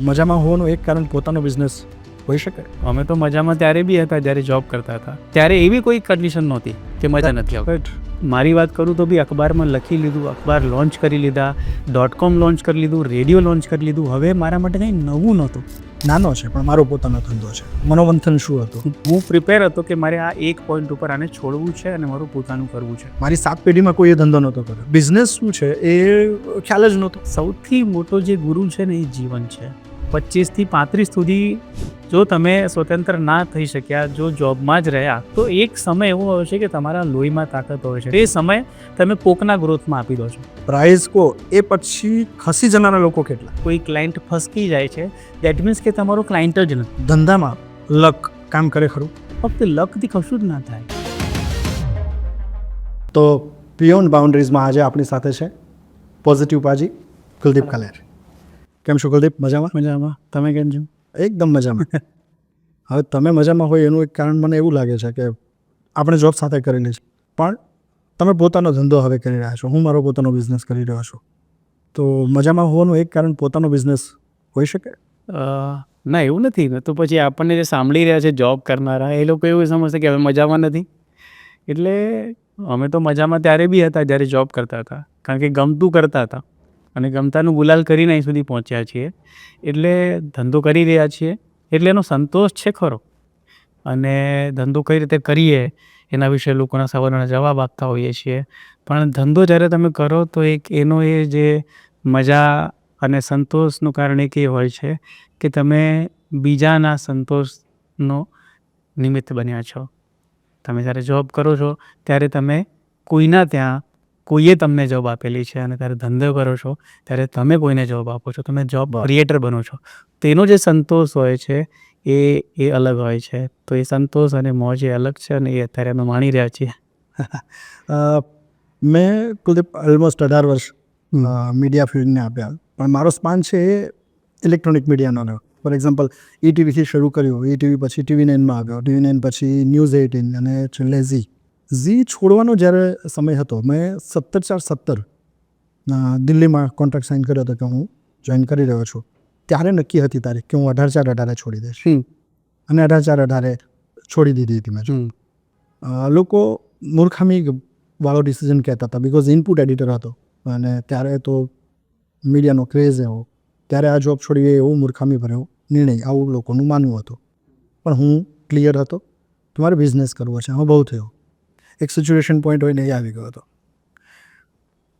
મજામાં હોવાનું એક કારણ પોતાનો બિઝનેસ હોઈ શકે. અમે તો મજામાં ત્યારે બી હતા જ્યારે જોબ કરતા હતા. ત્યારે એવી કોઈ કન્ડિશન નહોતી કે મજા નથી આવતી. રાઈટ. મારી વાત કરું તો બી અખબારમાં લખી લીધું, અખબાર લોન્ચ કરી લીધા, .com લોન્ચ કરી લીધું, રેડિયો લોન્ચ કરી લીધું. હવે મારા માટે કંઈ નવું નહોતું. નાનો છે પણ મારો પોતાનો ધંધો છે. મનોમંથન શું હતું? હું પ્રિપેર હતો કે મારે આ એક પોઈન્ટ ઉપર આને છોડવું છે અને મારું પોતાનું કરવું છે. મારી 7 પેઢીમાં કોઈ એ ધંધો નહોતો કર્યો. બિઝનેસ શું છે એ ખ્યાલ જ નહોતો. સૌથી મોટો જે ગુરુ છે ને એ જીવન છે. 25 થી 35 સુધી જો તમે સ્વતંત્ર ના થઈ શક્યા, જો જોબમાં જ રહ્યા, તો એક સમય એવો હોય છે કે તમારા લોહીમાં તાકાત હોય છે. એ સમય તમે કોકના ગ્રોથમાં આપી દો છો. પ્રાઇઝ કો એ પછી ખસી જનારા લોકો કેટલા? કોઈ ક્લાયન્ટ ફસકી જાય છે, દેટ મીન્સ કે તમારો ક્લાયન્ટ જ નથી. ધંધામાં લક કામ કરે ખરું? ફક્ત લકથી કશું જ ના થાય. તો બિયોન્ડ બાઉન્ડ્રીઝમાં આજે આપણી સાથે છે પોઝિટિવ પાજી કુલદીપ કલેર. કેમ છો કુલદીપ? મજામાં? મજામાં. તમે કેમ છો? એકદમ મજામાં. હવે તમે મજામાં હોય એનું એક કારણ મને એવું લાગે છે કે આપણે જોબ સાથે કરેલી છે, પણ તમે પોતાનો ધંધો હવે કરી રહ્યા છો, હું મારો પોતાનો બિઝનેસ કરી રહ્યો છું. તો મજામાં હોવાનું એક કારણ પોતાનો બિઝનેસ હોઈ શકે? ના, એવું નથી ને. તો પછી આપણને જે સાંભળી રહ્યા છે જોબ કરનારા, એ લોકો એવું સમજશે કે હવે મજામાં નથી. એટલે અમે તો મજામાં ત્યારે બી હતા જ્યારે જોબ કરતા હતા, કારણ કે ગમતું કરતા હતા અને ગમતાનું ગુલાલ કરીને અહીં સુધી પહોંચ્યા છીએ. એટલે ધંધો કરી રહ્યા છીએ એટલે એનો સંતોષ છે ખરો. અને ધંધો કઈ રીતે કરીએ એના વિશે લોકોના સવાલોના જવાબ આપતા હોઈએ છીએ. પણ ધંધો જ્યારે તમે કરો તો એક એનો એ જે મજા અને સંતોષનું કારણ એક એ હોય છે કે તમે બીજાના સંતોષનો નિમિત્ત બન્યા છો. તમે જ્યારે જોબ કરો છો ત્યારે તમે કોઈના ત્યાં કોઈએ તમને જોબ આપેલી છે, અને ત્યારે ધંધો કરો છો ત્યારે તમે કોઈને જોબ આપો છો. તમે જોબ ક્રિએટર બનો છો. તેનો જે સંતોષ હોય છે એ અલગ હોય છે. તો એ સંતોષ અને મોજ એ અલગ છે અને એ અત્યારે અમે માણી રહ્યા છીએ. મેં કુલદીપ ઓલમોસ્ટ 18 વર્ષ મીડિયા ફિલ્ડને આપ્યા, પણ મારો સ્પાન છે એ ઇલેક્ટ્રોનિક મીડિયાનો રહ્યો. ફોર એક્ઝામ્પલ ETVથી શરૂ કર્યું, ETV પછી TV9માં આવ્યો, TV9 પછી ન્યૂઝ 18 અને છેલ્લે ઝી છોડવાનો જ્યારે સમય હતો, મેં 17/4/17 દિલ્હીમાં કોન્ટ્રાક્ટ સાઇન કર્યો હતો કે હું જોઈન કરી રહ્યો છું. ત્યારે નક્કી હતી તારીખ કે હું 18/4/18 છોડી દઈશ, અને 18/4/18 છોડી દીધી હતી મેં. લોકો મૂર્ખામી વાળો ડિસિઝન કહેતા હતા, બિકોઝ ઇનપુટ એડિટર હતો અને ત્યારે તો મીડિયાનો ક્રેઝ એવો, ત્યારે આ જોબ છોડી એવું મૂર્ખામી ભર્યો નિર્ણય આવું લોકોનું માનવું હતું. પણ હું ક્લિયર હતો કે મારે બિઝનેસ કરવો છે. હું બહુ થયો, એક સિચ્યુએશન પોઈન્ટ હોય ને એ આવી ગયો હતો.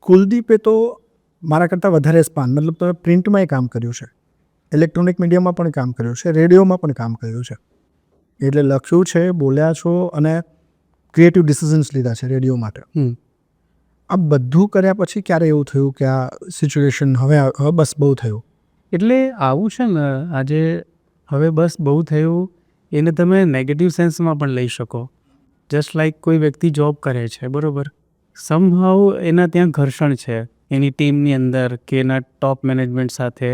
કુલદીપે તો મારા કરતાં વધારે સ્પાન, મતલબ તમે પ્રિન્ટમાંય કામ કર્યું છે, ઇલેક્ટ્રોનિક મીડિયામાં પણ કામ કર્યું છે, રેડિયોમાં પણ કામ કર્યું છે. એટલે લખ્યું છે, બોલ્યા છો અને ક્રિએટિવ ડિસિઝન્સ લીધા છે રેડિયો માટે. આ બધું કર્યા પછી ક્યારે એવું થયું કે આ સિચ્યુએશન હવે બસ બહુ થયું? એટલે આવું છે ને, આજે હવે બસ બહુ થયું એને તમે નેગેટિવ સેન્સમાં પણ લઈ શકો. જસ્ટ લાઈક કોઈ વ્યક્તિ જોબ કરે છે, બરાબર, સમહાઉ એના ત્યાં ઘર્ષણ છે એની ટીમની અંદર કે એના ટોપ મેનેજમેન્ટ સાથે,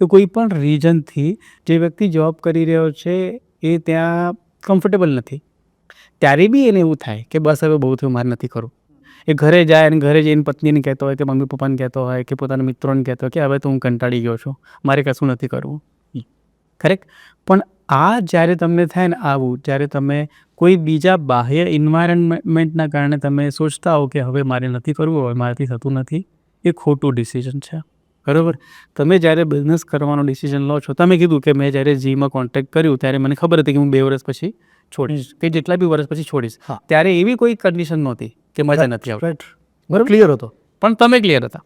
કે કોઈ પણ રીઝનથી જે વ્યક્તિ જોબ કરી રહ્યો છે એ ત્યાં કમ્ફર્ટેબલ નથી. ત્યારે બી એને એવું થાય કે બસ હવે બહુ થયું, મારે નથી કરવું. એ ઘરે જાય અને ઘરે જઈને પત્નીને કહેતો હોય કે મમ્મી પપ્પાને કહેતો હોય કે પોતાના મિત્રોને કહેતો હોય કે હવે તો હું કંટાળી ગયો છું, મારે કશું નથી કરવું. કરેક્ટ. પણ આ જ્યારે તમને થાય ને આવું, જ્યારે તમે કોઈ બીજા બાહ્ય ઇન્વાયરમેન્ટના કારણે તમે સોચતા હો કે હવે મારે નથી કરવું, હવે મારાથી થતું નથી, એ ખોટું ડિસિઝન છે. બરાબર. તમે જ્યારે બિઝનેસ કરવાનો ડિસિઝન લો છો, તમે કીધું કે મેં જ્યારે ઝીમાં કોન્ટેક્ટ કર્યું ત્યારે મને ખબર હતી કે હું 2 વર્ષ પછી છોડીશ, કે જેટલા બી વર્ષ પછી છોડીશ. ત્યારે એવી કોઈ કન્ડિશન નહોતી કે મજા નથી આવતી. બરાબર, ક્લિયર હતો. પણ તમે ક્લિયર હતા.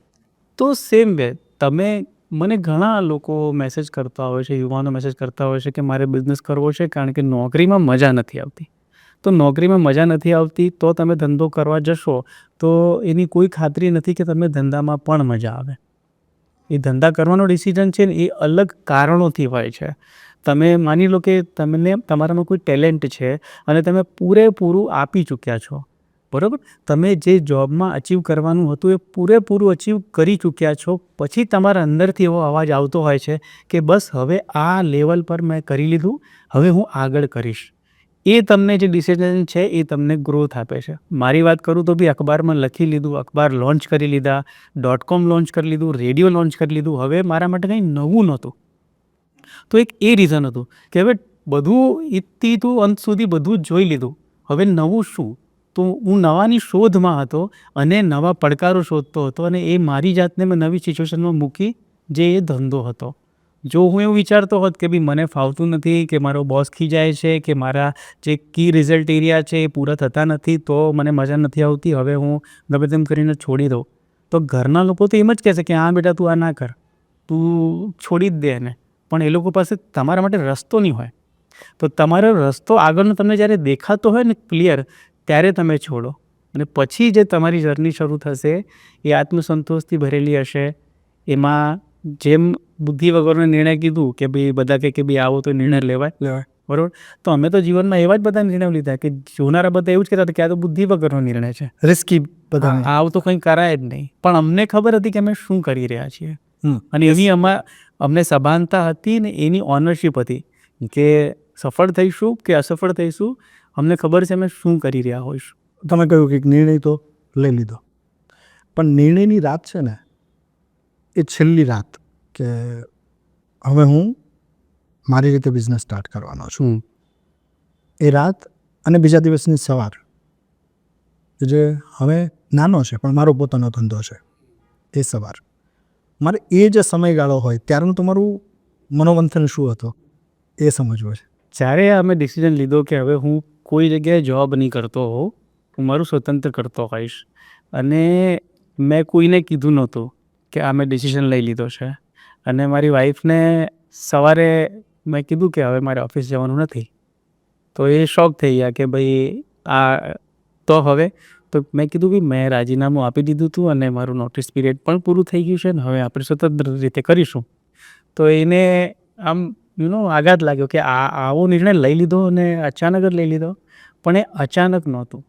તો સેમ વે તમે, મને ઘણા લોકો મેસેજ કરતા હોય છે, યુવાનો મેસેજ કરતા હોય છે કે મારે બિઝનેસ કરવો છે કારણ કે નોકરીમાં મજા નથી આવતી. તો નોકરીમાં મજા નથી આવતી તો તમે ધંધો કરવા જશો તો એની કોઈ ખાતરી નથી કે તમે ધંધામાં પણ મજા આવે. એ ધંધા કરવાનો ડિસિઝન છે ને એ અલગ કારણોથી હોય છે. તમે માની લો કે તમને તમારામાં કોઈ ટેલેન્ટ છે અને તમે પૂરેપૂરું આપી ચૂક્યા છો, બરાબર, તમે જે જોબમાં અચીવ કરવાનું હતું એ પૂરેપૂરું અચીવ કરી ચૂક્યા છો, પછી તમારા અંદરથી એવો અવાજ આવતો હોય છે કે બસ હવે આ લેવલ પર મેં કરી લીધું, હવે હું આગળ કરીશ. એ તમને જે ડિસિઝન છે એ તમને ગ્રોથ આપે છે. મારી વાત કરું તો બી અખબારમાં લખી લીધું, અખબાર લોન્ચ કરી લીધા, .com લોન્ચ કરી લીધું, રેડિયો લોન્ચ કરી લીધું. હવે મારા માટે કંઈ નવું નહોતું. તો એક એ રીઝન હતું કે હવે બધું ઇથી તું અંત સુધી બધું જ જોઈ લીધું, હવે નવું શું? તો હું નવાની શોધમાં હતો અને નવા પડકારો શોધતો હતો, અને એ મારી જાતને મેં નવી સિચ્યુએશનમાં મૂકી, જે એ ધંધો હતો. જો હું એવું વિચારતો હોત કે ભાઈ મને ફાવતું નથી, કે મારો બોસ ખીજાય છે, કે મારા જે કી રિઝલ્ટ એરિયા છે એ પૂરા થતા નથી, તો મને મજા નથી આવતી, હવે હું ગમે તેમ કરીને છોડી દઉં, તો ઘરના લોકો તો એમ જ કહેશે કે હા બેટા તું આ ના કર, તું છોડી જ દે એને. પણ એ લોકો પાસે તમારા માટે રસ્તો નહીં હોય. તો તમારો રસ્તો આગળનો તમને જ્યારે દેખાતો હોય ને ક્લિયર, ત્યારે તમે છોડો. અને પછી જે તમારી જર્ની શરૂ થશે એ આત્મસંતોષથી ભરેલી હશે. એમાં જેમ બુદ્ધિ વગરનો નિર્ણય કીધું કે ભાઈ બધા કે ભાઈ આવો તો નિર્ણય લેવાય, બરાબર. તો અમે તો જીવનમાં એવા જ બધા નિર્ણયો લીધા કે જોનારા બધા એવું જ કહેતા હતા કે આ તો બુદ્ધિ વગરનો નિર્ણય છે, રિસ્કી બધા. આવું તો કંઈ કરાય જ નહીં. પણ અમને ખબર હતી કે અમે શું કરી રહ્યા છીએ, અને એની અમને સભાનતા હતી ને એની ઓનરશિપ હતી કે સફળ થઈશું કે અસફળ થઈશું, અમને ખબર છે અમે શું કરી રહ્યા હોઈશું. તમે કહ્યું કે નિર્ણય તો લઈ લીધો, પણ નિર્ણયની રાત છે ને એ છેલ્લી રાત કે હવે હું મારી રીતે બિઝનેસ સ્ટાર્ટ કરવાનો છું. એ રાત અને બીજા દિવસની સવાર જે હવે નાનો છે પણ મારો પોતાનો ધંધો છે, એ સવાર, મારે એ જે સમયગાળો હોય ત્યારનું તમારું મનોમંથન શું હતો એ સમજવું છે. જ્યારે અમે ડિસિઝન લીધો કે હવે હું કોઈ જગ્યાએ જોબ નહીં કરતો હોઉં, હું મારું સ્વતંત્ર કરતો હોઈશ, અને મેં કોઈને કીધું નહોતું કે આ મેં ડિસિઝન લઈ લીધો છે. અને મારી વાઈફને સવારે મેં કીધું કે હવે મારે ઓફિસ જવાનું નથી, તો એ શોક થઈ ગયા કે ભાઈ આ તો હવે. તો મેં કીધું કે મેં રાજીનામું આપી દીધું હતું અને મારું નોટિસ પીરિયડ પણ પૂરું થઈ ગયું છે, ને હવે આપણે સ્વતંત્ર રીતે કરીશું. તો એને આમ આઘાત લાગ્યો કે આવો નિર્ણય લઈ લીધો અને અચાનક જ લઈ લીધો. પણ એ અચાનક નહોતું,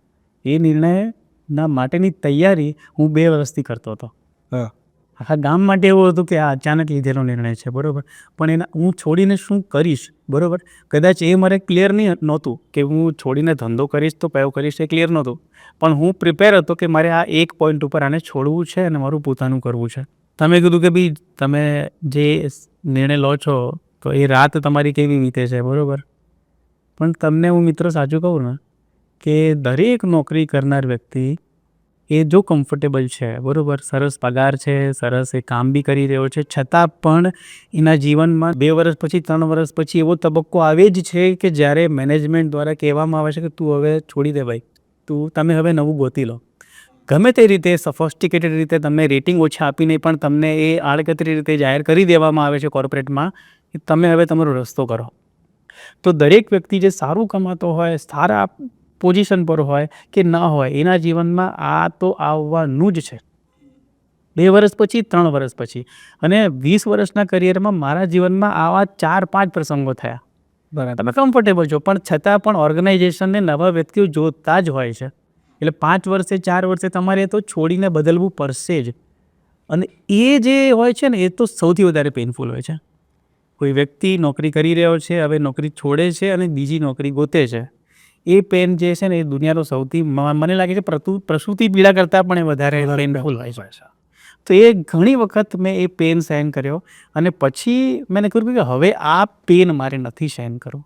એ નિર્ણયના માટેની તૈયારી હું 2 વર્ષથી કરતો હતો. આખા ગામ માટે એવું હતું કે આ અચાનક લીધેલો નિર્ણય છે, બરાબર. પણ એના હું છોડીને શું કરીશ, બરાબર, કદાચ એ મારે ક્લિયર નહોતું કે હું છોડીને ધંધો કરીશ તો કયો કરીશ એ ક્લિયર નહોતું. પણ હું પ્રિપેર હતો કે મારે આ એક પોઈન્ટ ઉપર આને છોડવું છે અને મારું પોતાનું કરવું છે. તમે કીધું કે ભાઈ તમે જે નિર્ણય લો છો તો એ રાત તમારી કેવી વીતે છે, બરાબર. પણ તમને હું મિત્ર સાચું કહું ને કે દરેક નોકરી કરનાર વ્યક્તિ એ જો કમ્ફર્ટેબલ છે, બરાબર, સરસ પગાર છે, સરસ એ કામ બી કરી રહ્યો છે, છતાં પણ એના જીવનમાં 2 વર્ષ પછી 3 વર્ષ પછી એવો તબક્કો આવે જ છે કે જ્યારે મેનેજમેન્ટ દ્વારા કહેવામાં આવે છે કે તું હવે છોડી દે ભાઈ, તમે હવે નવું ગોતી લો. ગમે તે રીતે સોફિસ્ટિકેટેડ રીતે તમને રેટિંગ ઓછા આપીને પણ તમને એ આડકતરી રીતે જાહેર કરી દેવામાં આવે છે કોર્પોરેટમાં કે તમે હવે તમારો રસ્તો કરો. તો દરેક વ્યક્તિ જે સારું કમાતો હોય, સારા પોઝિશન પર હોય કે ન હોય, એના જીવનમાં આ તો આવવાનું જ છે, 2 વર્ષ પછી, 3 વર્ષ પછી. અને 20 વર્ષના કરિયરમાં મારા જીવનમાં આવા 4-5 પ્રસંગો થયા. બરાબર, તમે કમ્ફર્ટેબલ છો, પણ છતાં પણ ઓર્ગેનાઇઝેશનને નવા વ્યક્તિઓ જોતા જ હોય છે. એટલે 5 વર્ષે 4 વર્ષે તમારે તો છોડીને બદલવું પડશે જ. અને એ જે હોય છે ને એ તો સૌથી વધારે પેઇનફુલ હોય છે. કોઈ વ્યક્તિ નોકરી કરી રહ્યો છે, હવે નોકરી છોડે છે અને બીજી નોકરી ગોતે છે, એ પેન જે છે ને એ દુનિયાનો સૌથી, મને લાગે છે પ્રસૂતિ પીડા કરતાં પણ એ વધારે પેઇનફુલ હોય છે. તો એ ઘણી વખત મેં એ પેન સહન કર્યો, અને પછી મેં કહ્યું કે હવે આ પેન મારે નથી સહન કરવું.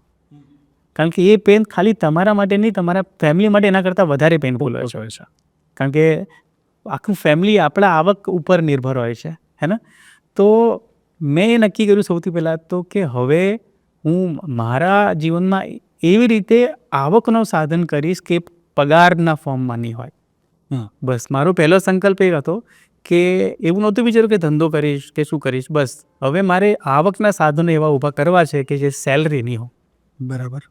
કારણ કે એ પેન ખાલી તમારા માટે નહીં, તમારા ફેમિલી માટે એના કરતાં વધારે પેનફુલ હોય છે. કારણ કે આખું ફેમિલી આપણા આવક ઉપર નિર્ભર હોય છે, હે ને. તો મેં એ નક્કી કર્યું સૌથી પહેલાં તો કે હવે હું મારા જીવનમાં એવી રીતે આવકનો સાધન કરીશ કે પગારના ફોર્મમાં નહીં હોય. બસ મારો પહેલો સંકલ્પ એ હતો કે એવું નહોતું વિચાર્યું કે ધંધો કરીશ કે શું કરીશ, બસ હવે મારે આવકના સાધનો એવા ઊભા કરવા છે કે જે સેલરી નહીં હોય. બરાબર.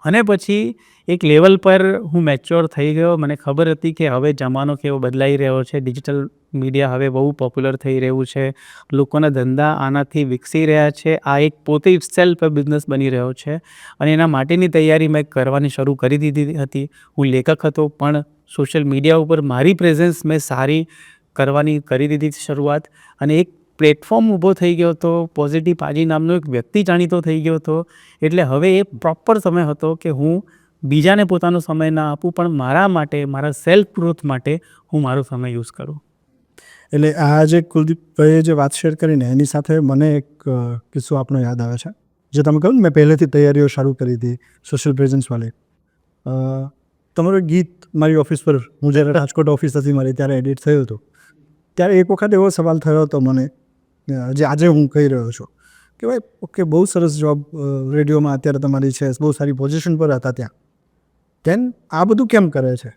અને પછી એક લેવલ પર હું મેચ્યોર થઈ ગયો. મને ખબર હતી કે હવે જમાનો કેવો બદલાઈ રહ્યો છે, ડિજિટલ મીડિયા હવે બહુ પોપ્યુલર થઈ રહ્યું છે, લોકોના ધંધા આનાથી વિકસી રહ્યા છે, આ એક પોતે સેલ્ફ બિઝનેસ બની રહ્યો છે, અને એના માટેની તૈયારી મેં કરવાની શરૂ કરી દીધી હતી. હું લેખક હતો, પણ સોશિયલ મીડિયા ઉપર મારી પ્રેઝન્સ મેં સારી કરવાની કરી દીધી શરૂઆત, અને એક પ્લેટફોર્મ ઊભો થઈ ગયો હતો. પોઝિટિવ પાજી નામનો એક વ્યક્તિ જાણીતો થઈ ગયો હતો. એટલે હવે એ પ્રોપર સમય હતો કે હું બીજાને પોતાનો સમય ના આપું, પણ મારા માટે, મારા સેલ્ફ ગ્રોથ માટે હું મારો સમય યુઝ કરું. એટલે આ જે કુલદીપભાઈએ જે વાત શેર કરીને એની સાથે મને એક કિસ્સો આપણો યાદ આવે છે, જે તમે કહ્યું ને મેં પહેલેથી તૈયારીઓ શરૂ કરી હતી સોશિયલ પ્રેઝન્સવાળી. તમારું ગીત મારી ઓફિસ પર, હું જ્યારે રાજકોટ ઓફિસ હતી મારી ત્યારે એડિટ થયું હતું, ત્યારે એક વખત એવો સવાલ થયો હતો મને, જે આજે હું કહી રહ્યો છું કે ભાઈ ઓકે, બહુ સરસ જોબ રેડિયોમાં અત્યારે તમારી છે, બહુ સારી પોઝિશન પર હતા ત્યાં, દેન આ બધું કેમ કરે છે?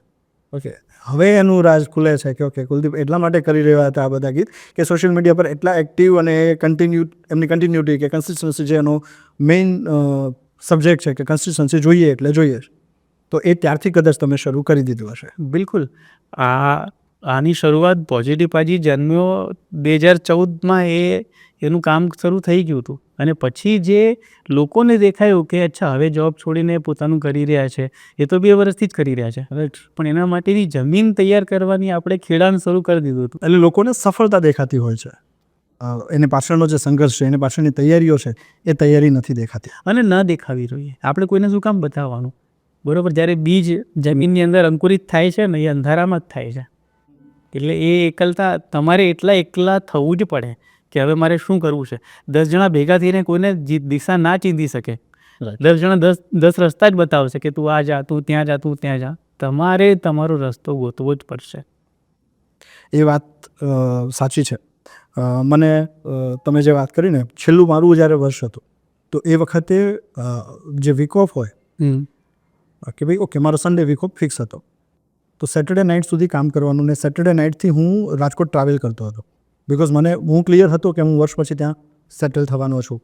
ઓકે, હવે એનું રાજ ખુલે છે કે ઓકે, કુલદીપ એટલા માટે કરી રહ્યા હતા આ બધા ગીત કે સોશિયલ મીડિયા પર એટલા એક્ટિવ અને એમની કન્ટિન્યુટી કે કન્સિસ્ટન્સી જે એનો મેઇન સબ્જેક્ટ છે કે કન્સિસ્ટન્સી જોઈએ એટલે જોઈએ, તો એ ત્યારથી કદાચ તમે શરૂ કરી દીધું હશે. બિલકુલ. આની શરૂઆત પોઝિટિવ પાજી જન્મ્યો 2014માં, એનું કામ શરૂ થઈ ગયું હતું. અને પછી જે લોકોને દેખાયું કે અચ્છા હવે જોબ છોડીને પોતાનું કરી રહ્યા છે, એ તો 2 વર્ષથી જ કરી રહ્યા છે, રાઈટ, પણ એના માટેની જમીન તૈયાર કરવાની આપણે ખેડાણ શરૂ કરી દીધું હતું. એટલે લોકોને સફળતા દેખાતી હોય છે, એને પાછળનો જે સંઘર્ષ છે, એને પાછળની તૈયારીઓ છે, એ તૈયારી નથી દેખાતી. અને ન દેખાવી જોઈએ. આપણે કોઈને શું કામ બતાવવાનું? બરાબર. જ્યારે બીજ જમીનની અંદર અંકુરિત થાય છે ને, એ અંધારામાં જ થાય છે. એટલે એ એકલતા તમારે એકલા થવું જ પડે કે હવે મારે શું કરવું છે. 10 જણા ભેગા થઈને કોઈને દિશા ના ચીંધી શકે. 10 જણા 10 રસ્તા જ બતાવશે કે તું આ જા, તું ત્યાં જા, તું ત્યાં જા. તમારે તમારો રસ્તો ગોતવો જ પડશે. એ વાત સાચી છે. મને તમે જે વાત કરી ને, છેલ્લું મારું જ્યારે વર્ષ હતું, તો એ વખતે જે વીક ઓફ હોય કે ભાઈ ઓકે, મારો સન્ડે વીક ઓફ ફિક્સ હતો, તો સેટરડે નાઇટ સુધી કામ કરવાનું, ને સેટરડે નાઇટથી હું રાજકોટ ટ્રાવેલ કરતો હતો, બિકોઝ હું ક્લિયર હતો કે હું વર્ષ પછી ત્યાં સેટલ થવાનો છું.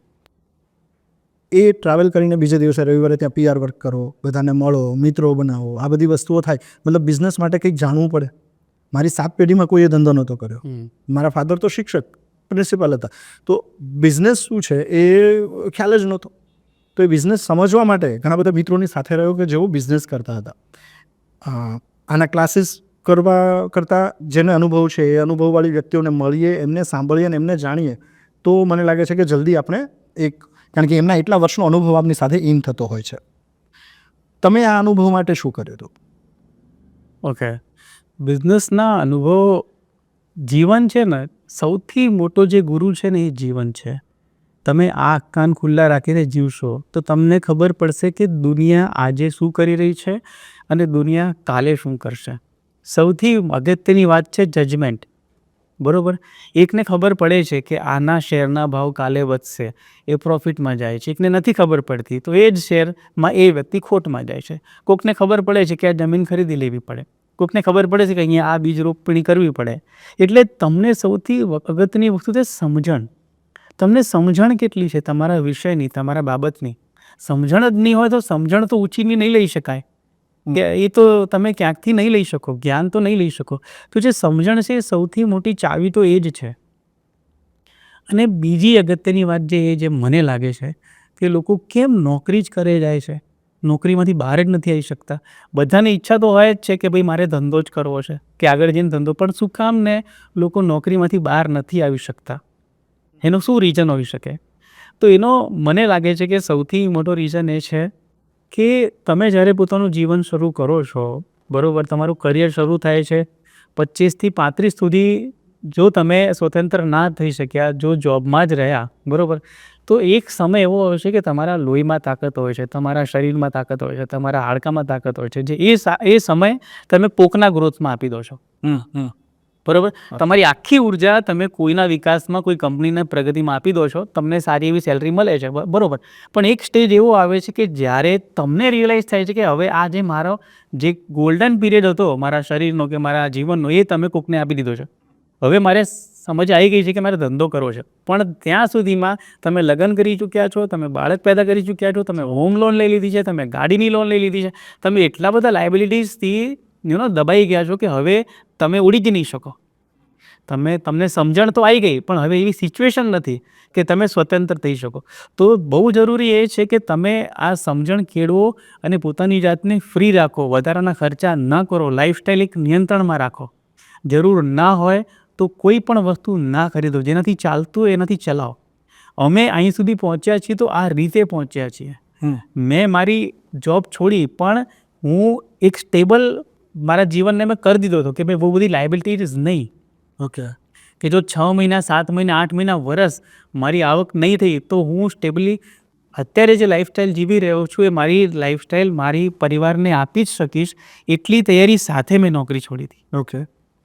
એ ટ્રાવેલ કરીને બીજે દિવસે રવિવારે ત્યાં PR વર્ક કરો, બધાને મળો, મિત્રો બનાવો, આ બધી વસ્તુઓ થાય. મતલબ બિઝનેસ માટે કંઈક જાણવું પડે. મારી 7 પેઢીમાં કોઈએ ધંધો નહોતો કર્યો. મારા ફાધર તો શિક્ષક, પ્રિન્સિપાલ હતા, તો બિઝનેસ શું છે એ ખ્યાલ જ નહોતો. તો એ બિઝનેસ સમજવા માટે ઘણા બધા મિત્રોની સાથે રહ્યો કે જેઓ બિઝનેસ કરતા હતા. આના ક્લાસીસ કરવા કરતાં જેને અનુભવ છે એ અનુભવવાળી વ્યક્તિઓને મળીએ, એમને સાંભળીએ અને એમને જાણીએ, તો મને લાગે છે કે જલ્દી આપણે કારણ કે એમના એટલા વર્ષનો અનુભવ આપની સાથે ઇન થતો હોય છે. તમે આ અનુભવ માટે શું કર્યું હતું? ઓકે, બિઝનેસના અનુભવ, જીવન છે ને, સૌથી મોટો જે ગુરુ છે ને, એ જીવન છે. તમે આંખ કાન ખુલ્લા રાખીને જીવશો તો તમને ખબર પડશે કે દુનિયા આજે શું કરી રહી છે અને દુનિયા કાલે શું કરશે. સૌથી અગત્યની વાત છે જજમેન્ટ. બરાબર. એકને ખબર પડે છે કે આના શેરના ભાવ કાલે વધશે, એ પ્રોફિટમાં જાય છે. એકને નથી ખબર પડતી, તો એ જ શેરમાં એ વ્યક્તિ ખોટમાં જાય છે. કોકને ખબર પડે છે કે આ જમીન ખરીદી લેવી પડે, કોકને ખબર પડે છે કે અહીંયા આ બીજ રોપણી કરવી પડે. એટલે તમને સૌથી અગત્યની વસ્તુ છે સમજણ. તમને સમજણ કેટલી છે તમારા વિષયની, તમારા બાબતની? સમજણ જ નહીં હોય તો સમજણ તો ઊંચીની નહીં લઈ શકાય, કે એ તો તમે ક્યાંકથી નહીં લઈ શકો, જ્ઞાન તો નહીં લઈ શકો. તો જે સમજણ છે એ સૌથી મોટી ચાવી તો એ જ છે. અને બીજી અગત્યની વાત જે મને લાગે છે કે લોકો કેમ નોકરી જ કરે જાય છે, નોકરીમાંથી બહાર જ નથી આવી શકતા. બધાની ઈચ્છા તો હોય જ છે કે ભાઈ મારે ધંધો જ કરવો છે, કે આગળ જઈને ધંધો, પણ શું કામ ને લોકો નોકરીમાંથી બહાર નથી આવી શકતા? એનું શું રીઝન હોઈ શકે? તો એનો મને લાગે છે કે સૌથી મોટો રીઝન એ છે કે તમે જ્યારે પોતાનું જીવન શરૂ કરો છો, બરાબર, તમારું કરિયર શરૂ થાય છે 25થી 35 સુધી, જો તમે સ્વતંત્ર ના થઈ શક્યા, જો જોબમાં જ રહ્યા, બરાબર, તો એક સમય એવો હોય છે કે તમારા લોહીમાં તાકાત હોય છે, તમારા શરીરમાં તાકાત હોય છે, તમારા હાડકામાં તાકાત હોય છે, જે એ સમય તમે પોકના ગ્રોથમાં આપી દો છો. બરાબર. તમારી આખી ઉર્જા તમે કોઈના વિકાસમાં, કોઈ કંપનીના પ્રગતિમાં આપી દો છો. તમને સારી એવી સેલરી મળે છે, બરાબર, પણ એક સ્ટેજ એવો આવે છે કે જ્યારે તમને રિયલાઇઝ થાય છે કે હવે આ જે મારો જે ગોલ્ડન પીરિયડ હતો મારા શરીરનો કે મારા જીવનનો, એ તમે કોકને આપી દીધો છે. હવે મારે સમજ આવી ગઈ છે કે મારે ધંધો કરવો છે, પણ ત્યાં સુધીમાં તમે લગ્ન કરી ચૂક્યા છો, તમે બાળક પેદા કરી ચૂક્યા છો, તમે હોમ લોન લઈ લીધી છે, તમે ગાડીની લોન લઈ લીધી છે, તમે એટલા બધા લાયબિલિટીઝથી દબાઈ ગયા છો કે હવે તમે ઉડી જ નહીં શકો. તમને સમજણ તો આવી ગઈ, પણ હવે એવી સિચ્યુએશન નથી કે તમે સ્વતંત્ર થઈ શકો. તો બહુ જરૂરી એ છે કે તમે આ સમજણ કેળવો અને પોતાની જાતને ફ્રી રાખો, વધારાના ખર્ચા ન કરો, લાઈફસ્ટાઈલ એક નિયંત્રણમાં રાખો. જરૂર ના હોય તો કોઈ પણ વસ્તુ ના ખરીદો, જેનાથી ચાલતું હોય એનાથી ચલાવો. અમે અહીં સુધી પહોંચ્યા છીએ તો આ રીતે પહોંચ્યા છીએ. મેં મારી જોબ છોડી, પણ હું એક સ્ટેબલ મારા જીવનને મેં કરી દીધો હતો કે ભાઈ બહુ બધી લાયબિલિટીઝ નહીં. ઓકે. કે જો 6 મહિના 7 મહિના 8 મહિના વરસ મારી આવક નહીં થઈ તો હું સ્ટેબલી અત્યારે જે લાઈફસ્ટાઈલ જીવી રહ્યો છું એ મારી લાઈફસ્ટાઈલ મારી પરિવારને આપી જ શકીશ એટલી તૈયારી સાથે મેં નોકરી છોડી હતી. ઓકે.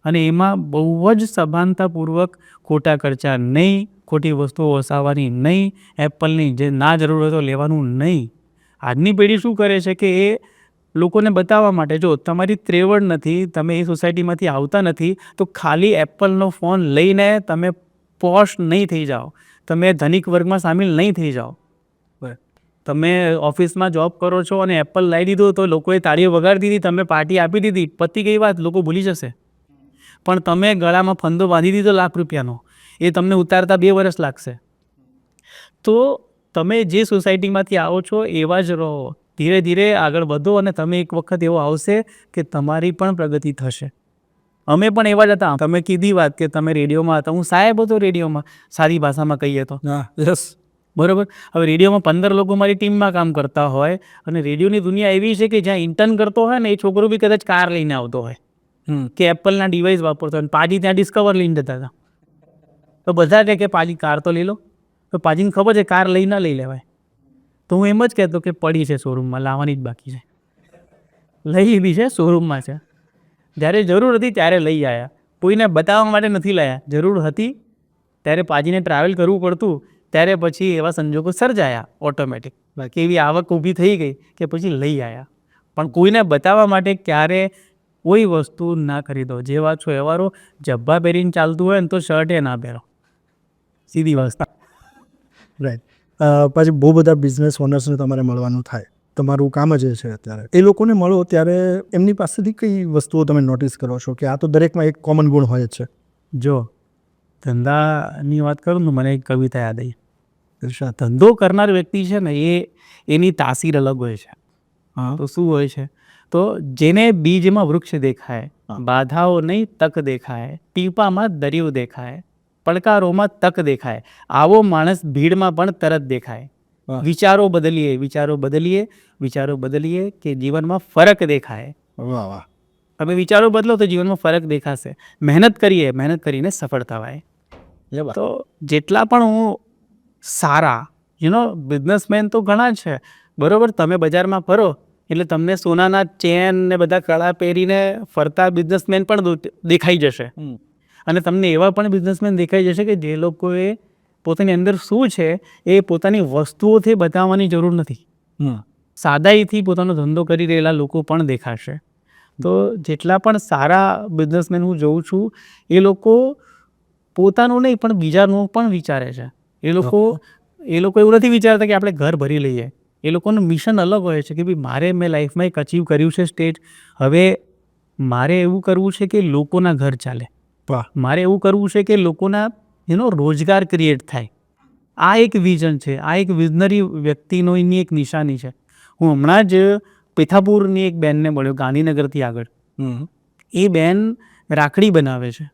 અને એમાં બહુ જ સભાનતાપૂર્વક ખોટા ખર્ચા નહીં, ખોટી વસ્તુઓ વસાવવાની નહીં, એપલની જે ના જરૂર હોય તો લેવાનું નહીં. આજની પેઢી શું કરે છે કે એ લોકોને બતાવવા માટે, જો તમારી ત્રેવડ નથી, તમે એ સોસાયટીમાંથી આવતા નથી, તો ખાલી એપલનો ફોન લઈને તમે પોશ નહીં થઈ જાઓ, તમે ધનિક વર્ગમાં સામેલ નહીં થઈ જાઓ. તમે ઓફિસમાં જોબ કરો છો અને એપલ લાવી દીધો તો લોકોએ તાળીઓ વગાડી દીધી, તમે પાર્ટી આપી દીધી, પતી ગઈ વાત, લોકો ભૂલી જશે. પણ તમે ગળામાં ફંદો બાંધી દીધો લાખ રૂપિયાનો, એ તમને ઉતારતા 2 વર્ષ લાગશે. તો તમે જે સોસાયટીમાંથી આવો છો એવા જ રહો, ધીરે ધીરે આગળ વધો અને તમે એક વખત એવો આવશે કે તમારી પણ પ્રગતિ થશે. અમે પણ એવા જ હતા. તમે કીધી વાત કે તમે રેડિયોમાં હતા, હું સાહેબ હતો રેડિયોમાં, સારી ભાષામાં કહીએ તો. હા, યસ. બરાબર. હવે રેડિયોમાં 15 લોકો મારી ટીમમાં કામ કરતા હોય અને રેડિયોની દુનિયા એવી છે કે જ્યાં ઇન્ટર્ન કરતો હોય ને એ છોકરો બી કદાચ કાર લઈને આવતો હોય કે એપલના ડિવાઇસ વાપરતો હોય. પાજી ત્યાં ડિસ્કવર લઈને જતા હતા. તો બધા કહે કે પાજી કાર તો લઈ લો. તો પાજીને ખબર છે કાર લઈ ના લઈ લેવાય. તો હું એમ જ કહેતો કે પડી છે શોરૂમમાં, લાવવાની જ બાકી છે. લઈ લીધી છે, શોરૂમમાં છે. જ્યારે જરૂર હતી ત્યારે લઈ આવ્યા, કોઈને બતાવવા માટે નથી લાવ્યા. જરૂર હતી ત્યારે પાજીને ટ્રાવેલ કરવું પડતું, ત્યારે પછી એવા સંજોગો સર્જાયા ઓટોમેટિક. બાકી એવી આવક ઊભી થઈ ગઈ કે પછી લઈ આવ્યા. પણ કોઈને બતાવવા માટે ક્યારે કોઈ વસ્તુ ના ખરીદો. જેવા છો એવા રહો. જબ્બા પહેરીને ચાલતું હોય ને તો શર્ટે ના પહેરો. સીધી વસ્તુ. રાઈટ. પછી બહુ બધા બિઝનેસ ઓનર્સને તમારે મળવાનું થાય, તમારું કામ જ એ છે અત્યારે. એ લોકોને મળો ત્યારે એમની પાસેથી કઈ વસ્તુઓ તમે નોટિસ કરો છો કે આ તો દરેકમાં એક કોમન ગુણ હોય જ છે? જો ધંધાની વાત કરું તો મને એક કવિતા યાદ આવી. ધંધો કરનાર વ્યક્તિ છે ને એની તાસીર અલગ હોય છે. તો શું હોય છે? તો જેને બીજમાં વૃક્ષ દેખાય, બાધાઓ નહીં તક દેખાય, ટીપામાં દરિયો દેખાય, પડકારોમાં તક દેખાય, આવો માણસ ભીડમાં પણ તરત દેખાય. વિચારો બદલીએ, વિચારો બદલીએ, વિચારો બદલીએ કે જીવનમાં ફરક દેખાય. વાહ વાહ. તમે વિચારો બદલો તો જીવનમાં ફરક દેખાશે. મહેનત કરીએ, મહેનત કરીને સફળતા આવે. તો જેટલા પણ હું સારા બિઝનેસમેન તો ઘણા છે, બરાબર. તમે બજારમાં ફરો એટલે તમને સોનાના ચેન ને બધા કળા પહેરીને ફરતા બિઝનેસમેન પણ દેખાઈ જશે. અને તમને એવા પણ બિઝનેસમેન દેખાઈ જશે કે જે લોકોએ પોતાની અંદર શું છે એ પોતાની વસ્તુઓથી બતાવવાની જરૂર નથી. સાદાઈથી પોતાનો ધંધો કરી રહેલા લોકો પણ દેખાશે. તો જેટલા પણ સારા બિઝનેસમેન હું જોઉં છું એ લોકો પોતાનું નહીં પણ બીજાનું પણ વિચારે છે. એ લોકો એવું નથી વિચારતા કે આપણે ઘર ભરી લઈએ. એ લોકોનું મિશન અલગ હોય છે કે ભાઈ મેં લાઈફમાં એક અચીવ કર્યું છે સ્ટેજ, હવે મારે એવું કરવું છે કે લોકોના ઘર ચાલે. મારે એવું કરવું છે કે લોકોના રોજગાર ક્રિએટ થાય. આ એક વિઝન છે, આ એક વિઝનરી વ્યક્તિનો એની એક નિશાની છે. હું હમણાં જ પિથાપુરની એક બેનને મળ્યો, ગાંધીનગરથી આગળ. એ બેન રાખડી બનાવે છે,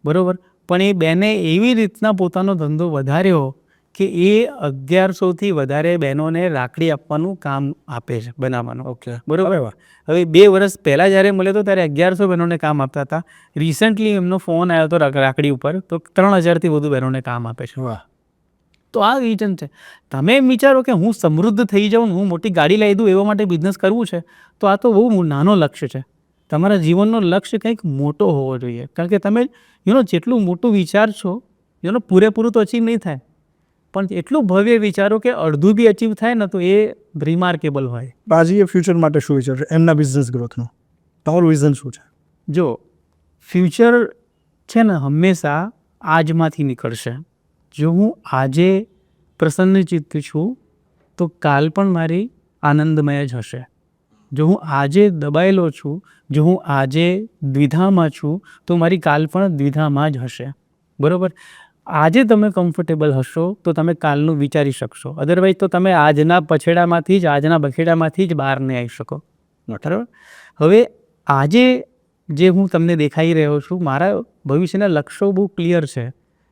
બરાબર. પણ એ બેને એવી રીતના પોતાનો ધંધો વધાર્યો કે એ 1100થી વધારે બહેનોને રાખડી આપવાનું કામ આપે છે, બનાવવાનું. ઓકે, બરાબર. હવે 2 વર્ષ પહેલાં જ્યારે મળ્યો હતો ત્યારે 1100 બહેનોને કામ આપતા હતા. રિસન્ટલી એમનો ફોન આવ્યો હતો રાખડી ઉપર, તો 3000થી વધુ બહેનોને કામ આપે છે. વાહ. તો આ વિઝન છે. તમે એમ વિચારો કે હું સમૃદ્ધ થઈ જાઉં, હું મોટી ગાડી લાવી દઉં એવા માટે બિઝનેસ કરવું છે, તો આ તો બહુ નાનો લક્ષ્ય છે. તમારા જીવનનો લક્ષ્ય કંઈક મોટો હોવો જોઈએ. કારણ કે તમે જેટલું મોટું વિચારશો પૂરેપૂરું તો અચીવ નહીં થાય, પણ એટલું ભવ્ય વિચારો કે અડધું બી અચીવ થાય ને તો એ રિમાર્કેબલ હોય. બાજીએ ફ્યુચર માટે શું વિચાર છે એમના બિઝનેસ ગ્રોથનું? તમારું વિઝન શું છે? જો ફ્યુચર છે ને હંમેશા આજમાંથી નીકળશે. જો હું આજે પ્રસન્નચિત્ત છું તો કાલ પણ મારી આનંદમય જ હશે. જો હું આજે દબાયેલો છું, જો હું આજે દ્વિધામાં છું તો મારી કાલ પણ દ્વિધામાં જ હશે, બરાબર. આજે તમે કમ્ફર્ટેબલ હશો તો તમે કાલનું વિચારી શકશો. અદરવાઇઝ તો તમે આજના પછેડામાંથી જ, આજના બખેડામાંથી જ બહાર નહીં આવી શકો, બરાબર. હવે આજે જે હું તમને દેખાઈ રહ્યો છું, મારા ભવિષ્યના લક્ષ્યો બહુ ક્લિયર છે.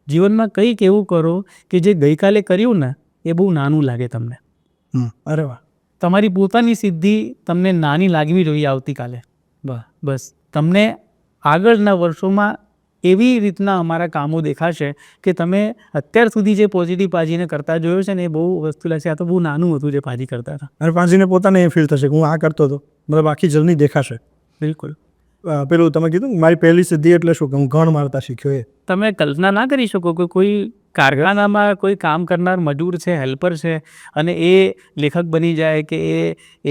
જીવનમાં કંઈક એવું કરો કે જે ગઈકાલે કર્યું ને એ બહુ નાનું લાગે તમને. અરે વાહ. તમારી પોતાની સિદ્ધિ તમને નાની લાગવી જોઈએ આવતીકાલે. બસ તમને આગળના વર્ષોમાં એવી રીતના અમારા કામો દેખાશે કે તમે અત્યાર સુધી જે પોઝિટિવ પાજીને કરતા જોયો છે ને એ બહુ વસ્તુ લાગશે. આ તો બહુ નાનું હતું જે પાજી કરતા હતા. અને પાંચીને પોતાને એ ફીલ થશે કે હું આ કરતો હતો, મતલબ આખી જર્ની દેખાશે. બિલકુલ. પેલું તમે કીધું ને, મારી પહેલી સિદ્ધિ એટલે શું કે હું ઘણ મારતા શીખ્યો. એ તમે કલ્પના ના કરી શકો કે કોઈ કારખાનામાં કોઈ કામ કરનાર મજૂર છે, હેલ્પર છે, અને એ લેખક બની જાય કે એ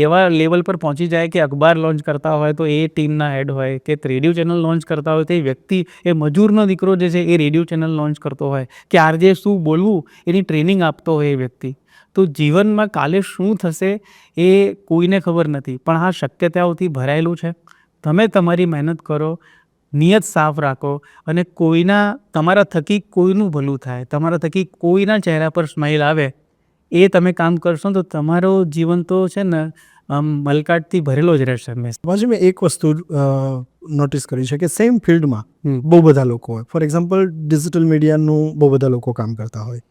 એવા લેવલ પર પહોંચી જાય કે અખબાર લોન્ચ કરતા હોય તો એ ટીમના હેડ હોય, કે રેડિયો ચેનલ લોન્ચ કરતા હોય તો એ વ્યક્તિ, એ મજૂરનો દીકરો જે છે એ રેડિયો ચેનલ લોન્ચ કરતો હોય, કે આરજે શું બોલવું એની ટ્રેનિંગ આપતો હોય એ વ્યક્તિ. તો જીવનમાં કાલે શું થશે એ કોઈને ખબર નથી, પણ આ શક્યતાઓથી ભરાયેલું છે. તમે તમારી મહેનત કરો, નિયત સાફ રાખો, અને તમારા થકી કોઈનું ભલું થાય, તમારા થકી કોઈના ચહેરા પર સ્માઇલ આવે, એ તમે કામ કરશો તો તમારો જીવન તો છે ને મલકાટથી ભરેલો જ રહેશે. પછી મેં એક વસ્તુ નોટિસ કરી છે કે સેમ ફિલ્ડમાં બહુ બધા લોકો હોય. ફોર એક્ઝામ્પલ ડિજિટલ મીડિયાનું બહુ બધા લોકો કામ કરતા હોય.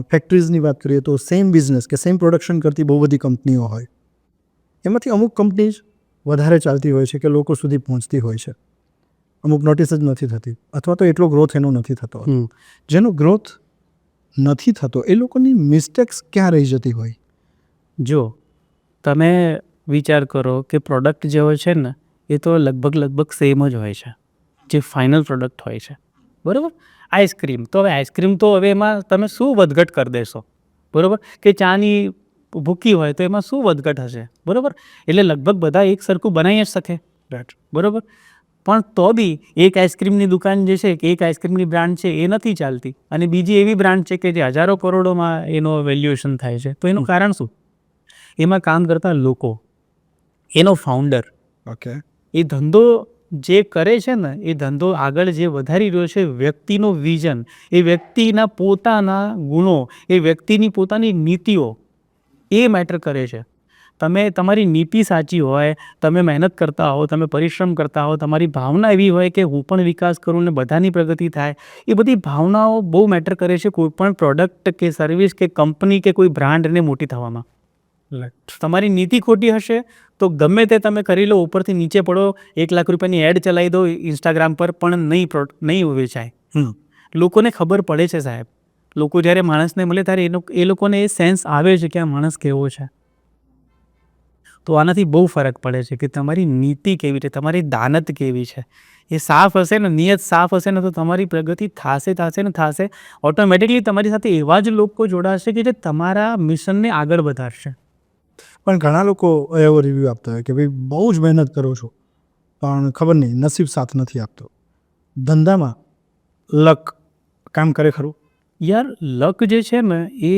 ફેક્ટરીઝની વાત કરીએ તો સેમ બિઝનેસ કે સેમ પ્રોડક્શન કરતી બહુ બધી કંપનીઓ હોય. એમાંથી અમુક કંપની જ વધારે ચાલતી હોય છે કે લોકો સુધી પહોંચતી હોય છે, અમુક નોટિસ જ નથી થતી, અથવા તો એટલો ગ્રોથ એનો નથી થતો. જેનો ગ્રોથ નથી થતો એ લોકોની મિસ્ટેક્સ ક્યાં રહી જતી હોય? જો તમે વિચાર કરો કે પ્રોડક્ટ જે હોય છે ને એ તો લગભગ સેમ જ હોય છે, જે ફાઇનલ પ્રોડક્ટ હોય છે, બરાબર. આઈસ્ક્રીમ તો હવે એમાં તમે શું વધઘટ કરી દેશો, બરાબર, કે ચાની ભૂકી હોય તો એમાં શું વધઘટ હશે, બરાબર. એટલે લગભગ બધા એક સરખું બનાવી જ શકે, બરાબર. પણ તો બી એક આઈસ્ક્રીમની દુકાન જે છે, કે એક આઈસ્ક્રીમની બ્રાન્ડ છે એ નથી ચાલતી, અને બીજી એવી બ્રાન્ડ છે કે જે હજારો કરોડોમાં એનો વેલ્યુએશન થાય છે. તો એનું કારણ શું? એમાં કામ કરતા લોકો, એનો ફાઉન્ડર, ઓકે, એ ધંધો જે કરે છે ને, એ ધંધો આગળ જે વધારી રહ્યો છે, વ્યક્તિનો વિઝન, એ વ્યક્તિના પોતાના ગુણો, એ વ્યક્તિની પોતાની નીતિઓ, એ મેટર કરે છે. તમે તમારી નીતિ સાચી હોય, તમે મહેનત કરતા હો, તમે પરિશ્રમ કરતા હો, તમારી ભાવના એવી હોય કે હું પણ વિકાસ કરું ને બધાની પ્રગતિ થાય, એ બધી ભાવનાઓ બહુ મેટર કરે છે કોઈ પણ પ્રોડક્ટ કે સર્વિસ કે કંપની કે કોઈ બ્રાન્ડને મોટી થવામાં. તમારી નીતિ ખોટી હશે તો ગમે તે તમે કરી લો, ઉપરથી નીચે પડો, 1 લાખ રૂપિયાની એડ ચલાવી દો ઇન્સ્ટાગ્રામ પર, પણ નહીં વેચાય. લોકોને ખબર પડે છે સાહેબ. લોકો જ્યારે માણસને મળે ત્યારે એ લોકોને એ સેન્સ આવે છે કે આ માણસ કેવો છે. તો આનાથી બહુ ફરક પડે છે કે તમારી નીતિ કેવી છે, તમારી દાનત કેવી છે. એ સાફ હશે ને, નિયત સાફ હશે ને, તો તમારી પ્રગતિ થશે. ઓટોમેટિકલી તમારી સાથે એવા જ લોકો જોડાશે કે જે તમારા મિશનને આગળ વધારશે. પણ ઘણા લોકો એવો રિવ્યૂ આપતા હોય કે ભાઈ બહુ જ મહેનત કરું છું પણ ખબર નહીં નસીબ સાથ નથી આપતો. ધંધામાં લક કામ કરે ખરું? યાર, લક જે છે ને એ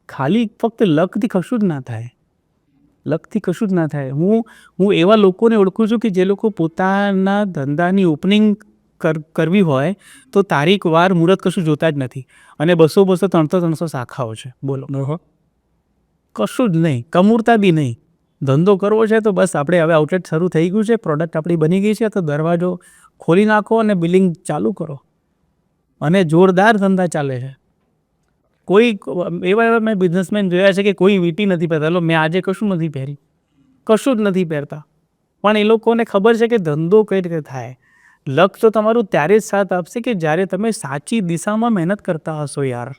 ખાલી ફક્ત લકથી કશું જ ના થાય. હું એવા લોકોને ઓળખું છું કે જે લોકો પોતાના ધંધાની ઓપનિંગ કરવી હોય તો તારીખ, વાર, મુહૂર્ત કશું જોતા જ નથી, અને 200 300 શાખાઓ છે. બોલો, કશું જ નહીં, કમૂરતા બી નહીં. ધંધો કરવો છે તો બસ આપણે હવે આઉટલેટ શરૂ થઈ ગયું છે, પ્રોડક્ટ આપણી બની ગઈ છે, તો દરવાજો ખોલી નાખો અને બિલિંગ ચાલુ કરો, અને જોરદાર ધંધા ચાલે છે. કોઈ એવા મેં બિઝનેસમેન જોયા છે કે કોઈ વીંટી નથી પહેરતા. મેં આજે કશું જ નથી પહેરતા, પણ એ લોકોને ખબર છે કે ધંધો કઈ રીતે થાય. લક તો તમારું ત્યારે જ સાથ આપશે કે જ્યારે તમે સાચી દિશામાં મહેનત કરતા હશો. યાર,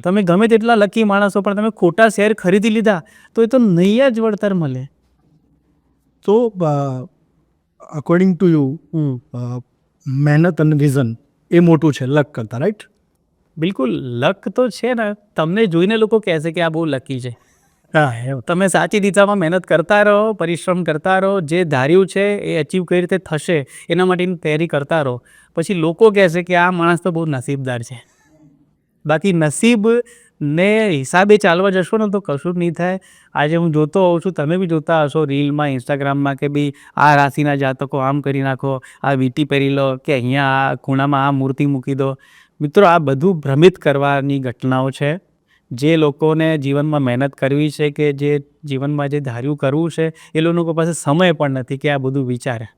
તમે ગમે તેટલા લકી માણસો, પણ તમે ખોટા શેર ખરીદી લીધા તો એ તો નહીં જ વળતર મળે. તો અકોર્ડિંગ ટુ યુ મહેનત અને વિઝન એ મોટું છે લક કરતાં, રાઈટ? બિલકુલ. લક તો છે ને, તમને જોઈને લોકો કહેશે કે આ બહુ લકી છે. તમે સાચી દિશામાં મહેનત કરતા રહો, પરિશ્રમ કરતા રહો, જે ધાર્યું છે એ અચીવ કઈ રીતે થશે એના માટેની તૈયારી કરતા રહો, પછી લોકો કહેશે કે આ માણસ તો બહુ નસીબદાર છે. બાકી નસીબ ને હિસાબે ચાલવા જશો ને તો કશું જ નહીં થાય. આજે હું જોતો હોઉં છું, તમે બી જોતા હશો રીલમાં, ઇન્સ્ટાગ્રામમાં, કે ભાઈ આ રાશિના જાતકો આમ કરી નાખો, આ વીંટી પહેરી લો, કે અહીંયા આ ખૂણામાં આ મૂર્તિ મૂકી દો. મિત્રો, આ બધું ભ્રમિત કરવાની ઘટનાઓ છે. જે લોકોને જીવનમાં મહેનત કરવી છે, કે જે જીવનમાં જે ધાર્યું કરવું છે, એ લોકો પાસે સમય પણ નથી કે આ બધું વિચારે.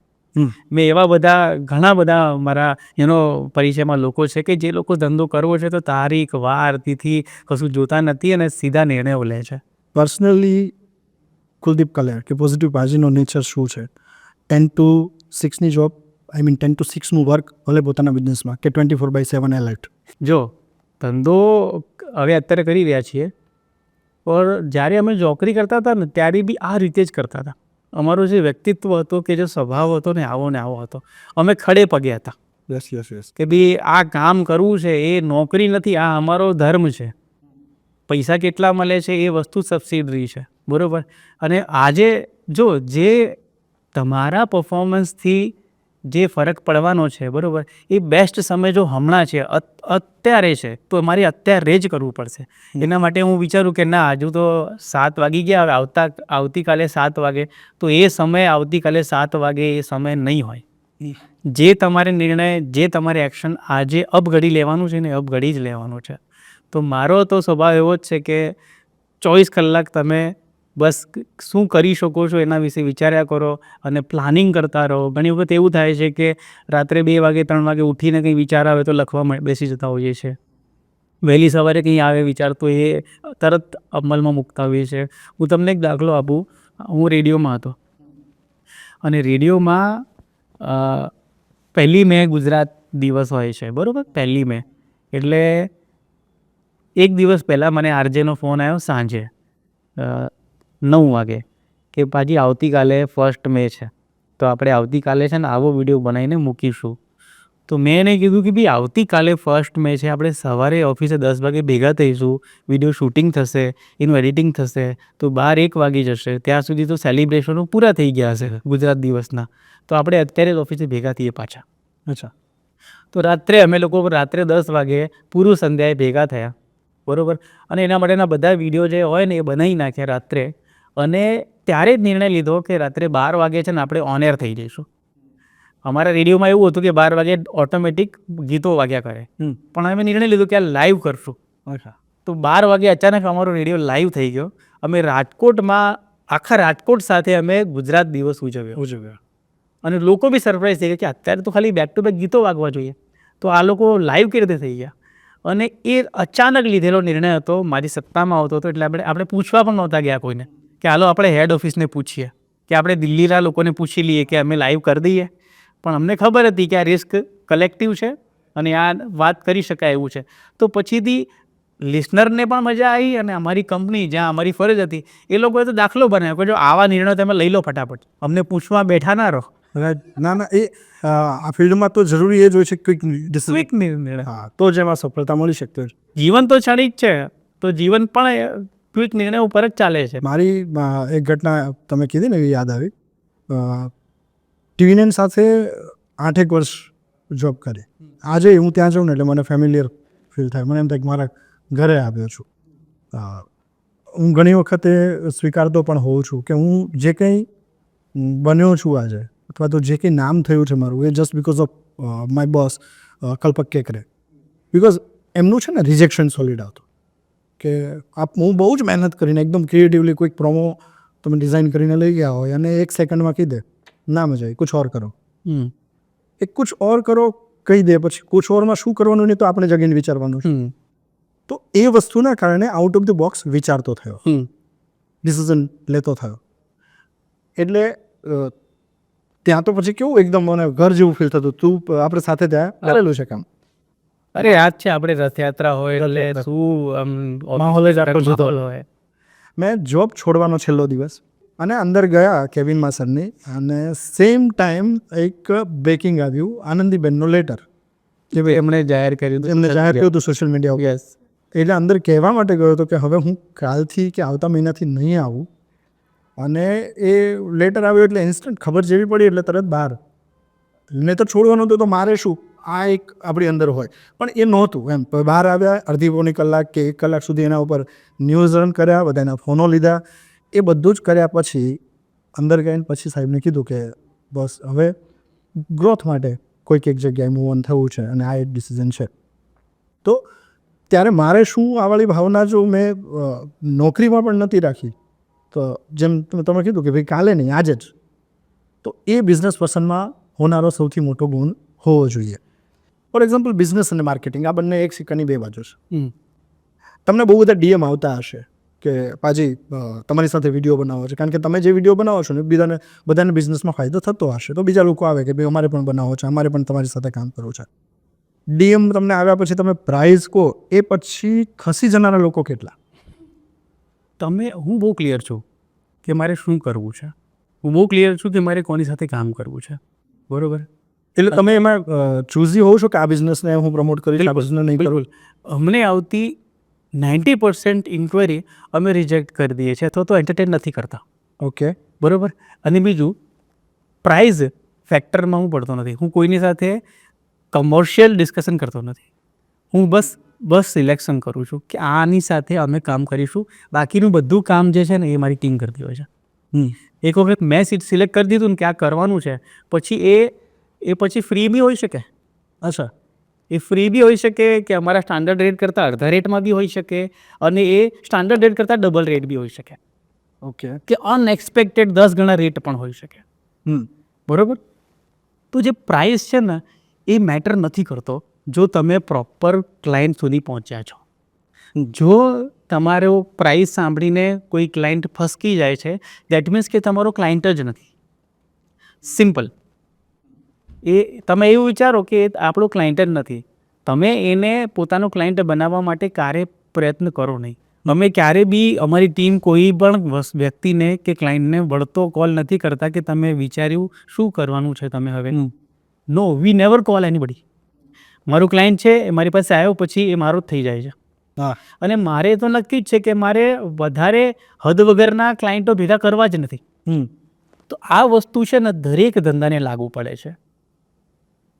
મેં ઘણા બધા મારા પરિચયમાં લોકો છે કે જે લોકો ધંધો કરવો છે તો તારીખ, વાર, તિથિ કશું જોતા નથી અને સીધા નિર્ણયો લે છે. પર્સનલી કુલદીપ કલેર કે પોઝિટિવ પાજીનો નેચર શું છે? 10 to 6ની જોબ, આઈ મીન 10 to 6નું વર્ક ભલે પોતાના બિઝનેસમાં કે 24/7 એલર્ટ? જો ધંધો હવે અત્યારે કરી રહ્યા છીએ, પણ જ્યારે અમે નોકરી કરતા હતા ને ત્યારે બી આ રીતે જ કરતા હતા. અમારો જે વ્યક્તિત્વ હતો કે જે સ્વભાવ હતો ને આવો હતો. અમે ખડે પગે હતા યસ. કે ભાઈ આ કામ કરવું છે, એ નોકરી નથી, આ અમારો ધર્મ છે. પૈસા કેટલા મળે છે એ વસ્તુ સબસિડરી છે, બરાબર. અને આજે જો જે તમારા પરફોર્મન્સથી જે ફરક પડવાનો છે, બરાબર, એ બેસ્ટ સમય જો હમણાં છે, અત્યારે છે, તો અમારે અત્યારે જ કરવું પડશે. એના માટે હું વિચારું કે ના, હજુ તો 7 વાગી ગયા, આવતીકાલે 7 વાગે, તો એ સમય આવતીકાલે 7 વાગે એ સમય નહીં હોય. જે તમારે નિર્ણય, જે તમારે એક્શન આજે અબઘડી લેવાનું છે ને અબઘડી જ લેવાનું છે. તો મારો તો સ્વભાવ એવો જ છે કે 24 કલાક તમે બસ શું કરી શકો છો એના વિશે વિચાર્યા કરો અને પ્લાનિંગ કરતા રહો. ઘણી વખત એવું થાય છે કે રાત્રે 2 વાગે 3 વાગે ઉઠીને કંઈ વિચાર આવે તો લખવા બેસી જતા હોઈએ છીએ. વહેલી સવારે કંઈ આવે વિચાર તો એ તરત અમલમાં મૂકતા હોઈએ છીએ. હું તમને એક દાખલો આપું. હું રેડિયોમાં હતો અને રેડિયોમાં 1 મે ગુજરાત દિવસ હોય છે, બરાબર. 1 મે એટલે એક દિવસ પહેલાં મને આરજેનો ફોન આવ્યો સાંજે 9 વાગે કે પાછી આવતીકાલે 1 મે છે, તો આપણે આવતીકાલે છે ને આવો વિડીયો બનાવીને મૂકીશું. તો મેં એને કીધું કે ભાઈ આવતીકાલે 1 મે છે, આપણે સવારે ઓફિસે 10 વાગે ભેગા થઈશું, વિડીયો શૂટિંગ થશે, એનું એડિટિંગ થશે, તો 12-1 વાગી જશે. ત્યાં સુધી તો સેલિબ્રેશનો પૂરા થઈ ગયા હશે ગુજરાત દિવસના. તો આપણે અત્યારે જ ઓફિસે ભેગા થઈએ પાછા. અચ્છા. તો અમે લોકો રાત્રે 10 વાગે પૂરું સંધ્યાએ ભેગા થયા, બરાબર. અને એના માટેના બધા વિડીયો જે હોય ને એ બનાવી નાખ્યા રાત્રે. અને ત્યારે જ નિર્ણય લીધો કે રાત્રે 12 વાગે છે ને આપણે ઓન એર થઈ જઈશું. અમારા રેડિયોમાં એવું હતું કે 12 વાગે ઓટોમેટિક ગીતો વાગ્યા કરે, પણ અમે નિર્ણય લીધો કે આ લાઈવ કરશું. અચ્છા. તો 12 વાગે અચાનક અમારો રેડિયો લાઈવ થઈ ગયો. અમે રાજકોટમાં આખા રાજકોટ સાથે અમે ગુજરાત દિવસ ઉજવ્યો. અને લોકો બી સરપ્રાઈઝ થઈ ગયા કે અત્યારે તો ખાલી બેક ટુ બેક ગીતો વાગવા જોઈએ, તો આ લોકો લાઈવ કેવી રીતે થઈ ગયા. અને એ અચાનક લીધેલો નિર્ણય હતો. મારી સત્તામાં આવતો હતો એટલે આપણે પૂછવા પણ નહોતા ગયા કોઈને કે હાલો આપણે હેડ ઓફિસને પૂછીએ, કે આપણે દિલ્હીના લોકોને પૂછી લઈએ કે અમે લાઈવ કરી દઈએ. પણ અમને ખબર હતી કે આ રિસ્ક કલેક્ટિવ છે અને આ વાત કરી શકાય એવું છે. તો પછીથી લિસનરને પણ મજા આવી અને અમારી કંપની જ્યાં અમારી ફરજ હતી એ લોકોએ તો દાખલો બનાવ્યો કે જો આવા નિર્ણયો તમે લઈ લો ફટાફટ, અમને પૂછવા બેઠા ના રહો. ના, એ આ ફિલ્ડમાં તો જરૂરી એ જ હોય છે ક્વિક નિર્ણય. હા, તો જ એમાં સફળતા મળી શકતી હોય. જીવન તો ક્ષણિક છે, તો જીવન પણ ક્વિક નિર્ણય ઉપર જ ચાલે છે. મારી એક ઘટના તમે કીધી ને એવી યાદ આવી. ટીવી9 સાથે 8 વર્ષ જોબ કરી. આજે હું ત્યાં જાઉં ને એટલે મને ફેમિલિયર ફીલ થાય. મને એમ થાય કે મારા ઘરે આવ્યો છું. હું ઘણી વખતે સ્વીકારતો પણ હોઉં છું કે હું જે કંઈ બન્યો છું આજે, અથવા તો જે કંઈ નામ થયું છે મારું, એ just because of my boss Kalpak Kekare. Because એમનું છે ને રિજેક્શન સોલિડ આવતું કે હું બહુ જ મહેનત કરીને એકદમ ક્રિએટિવલી કોઈક પ્રોમો તમે ડિઝાઇન કરીને લઈ ગયા હોય અને 1 સેકન્ડમાં કહી દે ના મજા આવી, કુછ ઓર કરો. એ કુછ ઓર કરો કહી દે, પછી કુછ ઓરમાં શું કરવાનું નહીં તો આપણે જગીને વિચારવાનું છે. તો એ વસ્તુના કારણે આઉટ ઓફ ધ બોક્સ વિચારતો થયો, ડિસિઝન લેતો થયો. એટલે ત્યાં તો પછી કેવું એકદમ મને ઘર જેવું ફીલ થતું. તું આપણે સાથે ત્યાં કરેલું છે કામ. અરે યાદ છે આપણે રથયાત્રા હોય એટલે શું માહોલ જ આટલો જુદો હોય. મેં જોબ છોડવાનો છેલ્લો દિવસ અને અંદર ગયા કેવિન માસરની, અને સેમ ટાઈમ એક બ્રેકિંગ આવ્યું આનંદીબેનનો લેટર કે ભાઈ એમણે જાહેર કર્યું, એમને જાહેર કર્યું હતું સોશિયલ મીડિયા. યસ. એટલે અંદર કહેવા માટે ગયો હતો કે હવે હું કાલથી કે આવતા મહિનાથી નહીં આવું. અને એ લેટર આવ્યો એટલે ઇન્સ્ટન્ટ ખબર જેવી પડી એટલે તરત બહાર. ને તો છોડવાનું હતું તો મારે શું, આ એક આપણી અંદર હોય, પણ એ નહોતું એમ. બહાર આવ્યા, અડધી પોણી કલાક કે 1 કલાક સુધી એના ઉપર ન્યૂઝ રન કર્યા, બધાના ફોનો લીધા. એ બધું જ કર્યા પછી અંદર ગઈને પછી સાહેબને કીધું કે બસ હવે ગ્રોથ માટે કોઈક એક જગ્યાએ મૂવ ઓન થવું છે અને આ એક ડિસિઝન છે. તો ત્યારે મારે શું આ વાળી ભાવના જો મેં નોકરીમાં પણ નથી રાખી, તો જેમ તમે કીધું કે ભાઈ કાલે નહીં આજે જ, તો એ બિઝનેસ પર્સનમાં હોનારો સૌથી મોટો ગુણ હોવો જોઈએ. ફોર એક્ઝામ્પલ બિઝનેસ અને માર્કેટિંગ આ બંને એક સિક્કાની 2 બાજુ છે. તમને બહુ બધા ડીએમ આવતા હશે કે પાજી તમારી સાથે વિડીયો બનાવો છે, કારણ કે તમે જે વિડીયો બનાવો છો ને બધાને બિઝનેસમાં ફાયદો થતો હશે, તો બીજા લોકો આવે કે ભાઈ અમારે પણ બનાવો છે, અમારે પણ તમારી સાથે કામ કરવું છે. ડીએમ તમને આવ્યા પછી તમે પ્રાઇઝ કહો એ પછી ખસી જનારા લોકો કેટલા? હું બહુ ક્લિયર છું કે મારે શું કરવું છે, હું બહુ ક્લિયર છું કે મારે કોની સાથે કામ કરવું છે, બરાબર. એટલે તમે એમાં ચૂઝી હોવ છો કે આ બિઝનેસને હું પ્રમોટ કરીશ, આ બિઝનેસ નહીં કરું. અમને આવતી 90% ઇન્ક્વાયરી અમે રિજેક્ટ કરી દઈએ છીએ અથવા તો એન્ટરટેન નથી કરતા. ઓકે, બરાબર. અને બીજું, પ્રાઇઝ ફેક્ટરમાં હું પડતો નથી. હું કોઈની સાથે કમર્શિયલ ડિસ્કશન કરતો નથી. હું બસ સિલેક્શન કરું છું કે આની સાથે અમે કામ કરીશું. બાકીનું બધું કામ જે છે ને એ મારી ટીમ કરતી હોય છે. એક વખત મેં સિલેક્ટ કરી દીધું ને કે આ કરવાનું છે, પછી એ પછી ફ્રી બી હોઈ શકે. અચ્છા, એ ફ્રી બી હોઈ શકે કે અમારા સ્ટાન્ડર્ડ રેટ કરતાં અડધા રેટમાં બી હોઈ શકે, અને એ સ્ટાન્ડર્ડ રેટ કરતાં ડબલ રેટ બી હોઈ શકે, ઓકે, કે અનએક્સપેક્ટેડ 10 ગણા રેટ પણ હોઈ શકે. બરાબર. તો જે પ્રાઇસ છે ને એ મેટર નથી કરતો જો તમે પ્રોપર ક્લાયન્ટ સુધી પહોંચ્યા છો. જો તમારો પ્રાઇસ સાંભળીને કોઈ ક્લાયન્ટ ફસકી જાય છે, દેટ મીન્સ કે તમારો ક્લાયન્ટ જ નથી. સિમ્પલ. તમે એવું વિચારો કે આપણો ક્લાયન્ટ જ નથી, તમે એને પોતાનો ક્લાયન્ટ બનાવવા માટે ક્યારે પ્રયત્ન કરો નહીં. અમે ક્યારે બી અમારી ટીમ કોઈ પણ વ્યક્તિને કે ક્લાયન્ટને વળતો કોલ નથી કરતા કે તમે વિચાર્યું શું કરવાનું છે તમે હવે. નો, વી નેવર કોલ એનીબડી. મારું ક્લાયન્ટ છે, એ મારી પાસે આવ્યો પછી એ મારો જ થઈ જાય છે. અને મારે તો નક્કી જ છે કે મારે વધારે હદ વગરના ક્લાયન્ટો ભેગા કરવા જ નથી. તો આ વસ્તુ છે ને દરેક ધંધાને લાગુ પડે છે.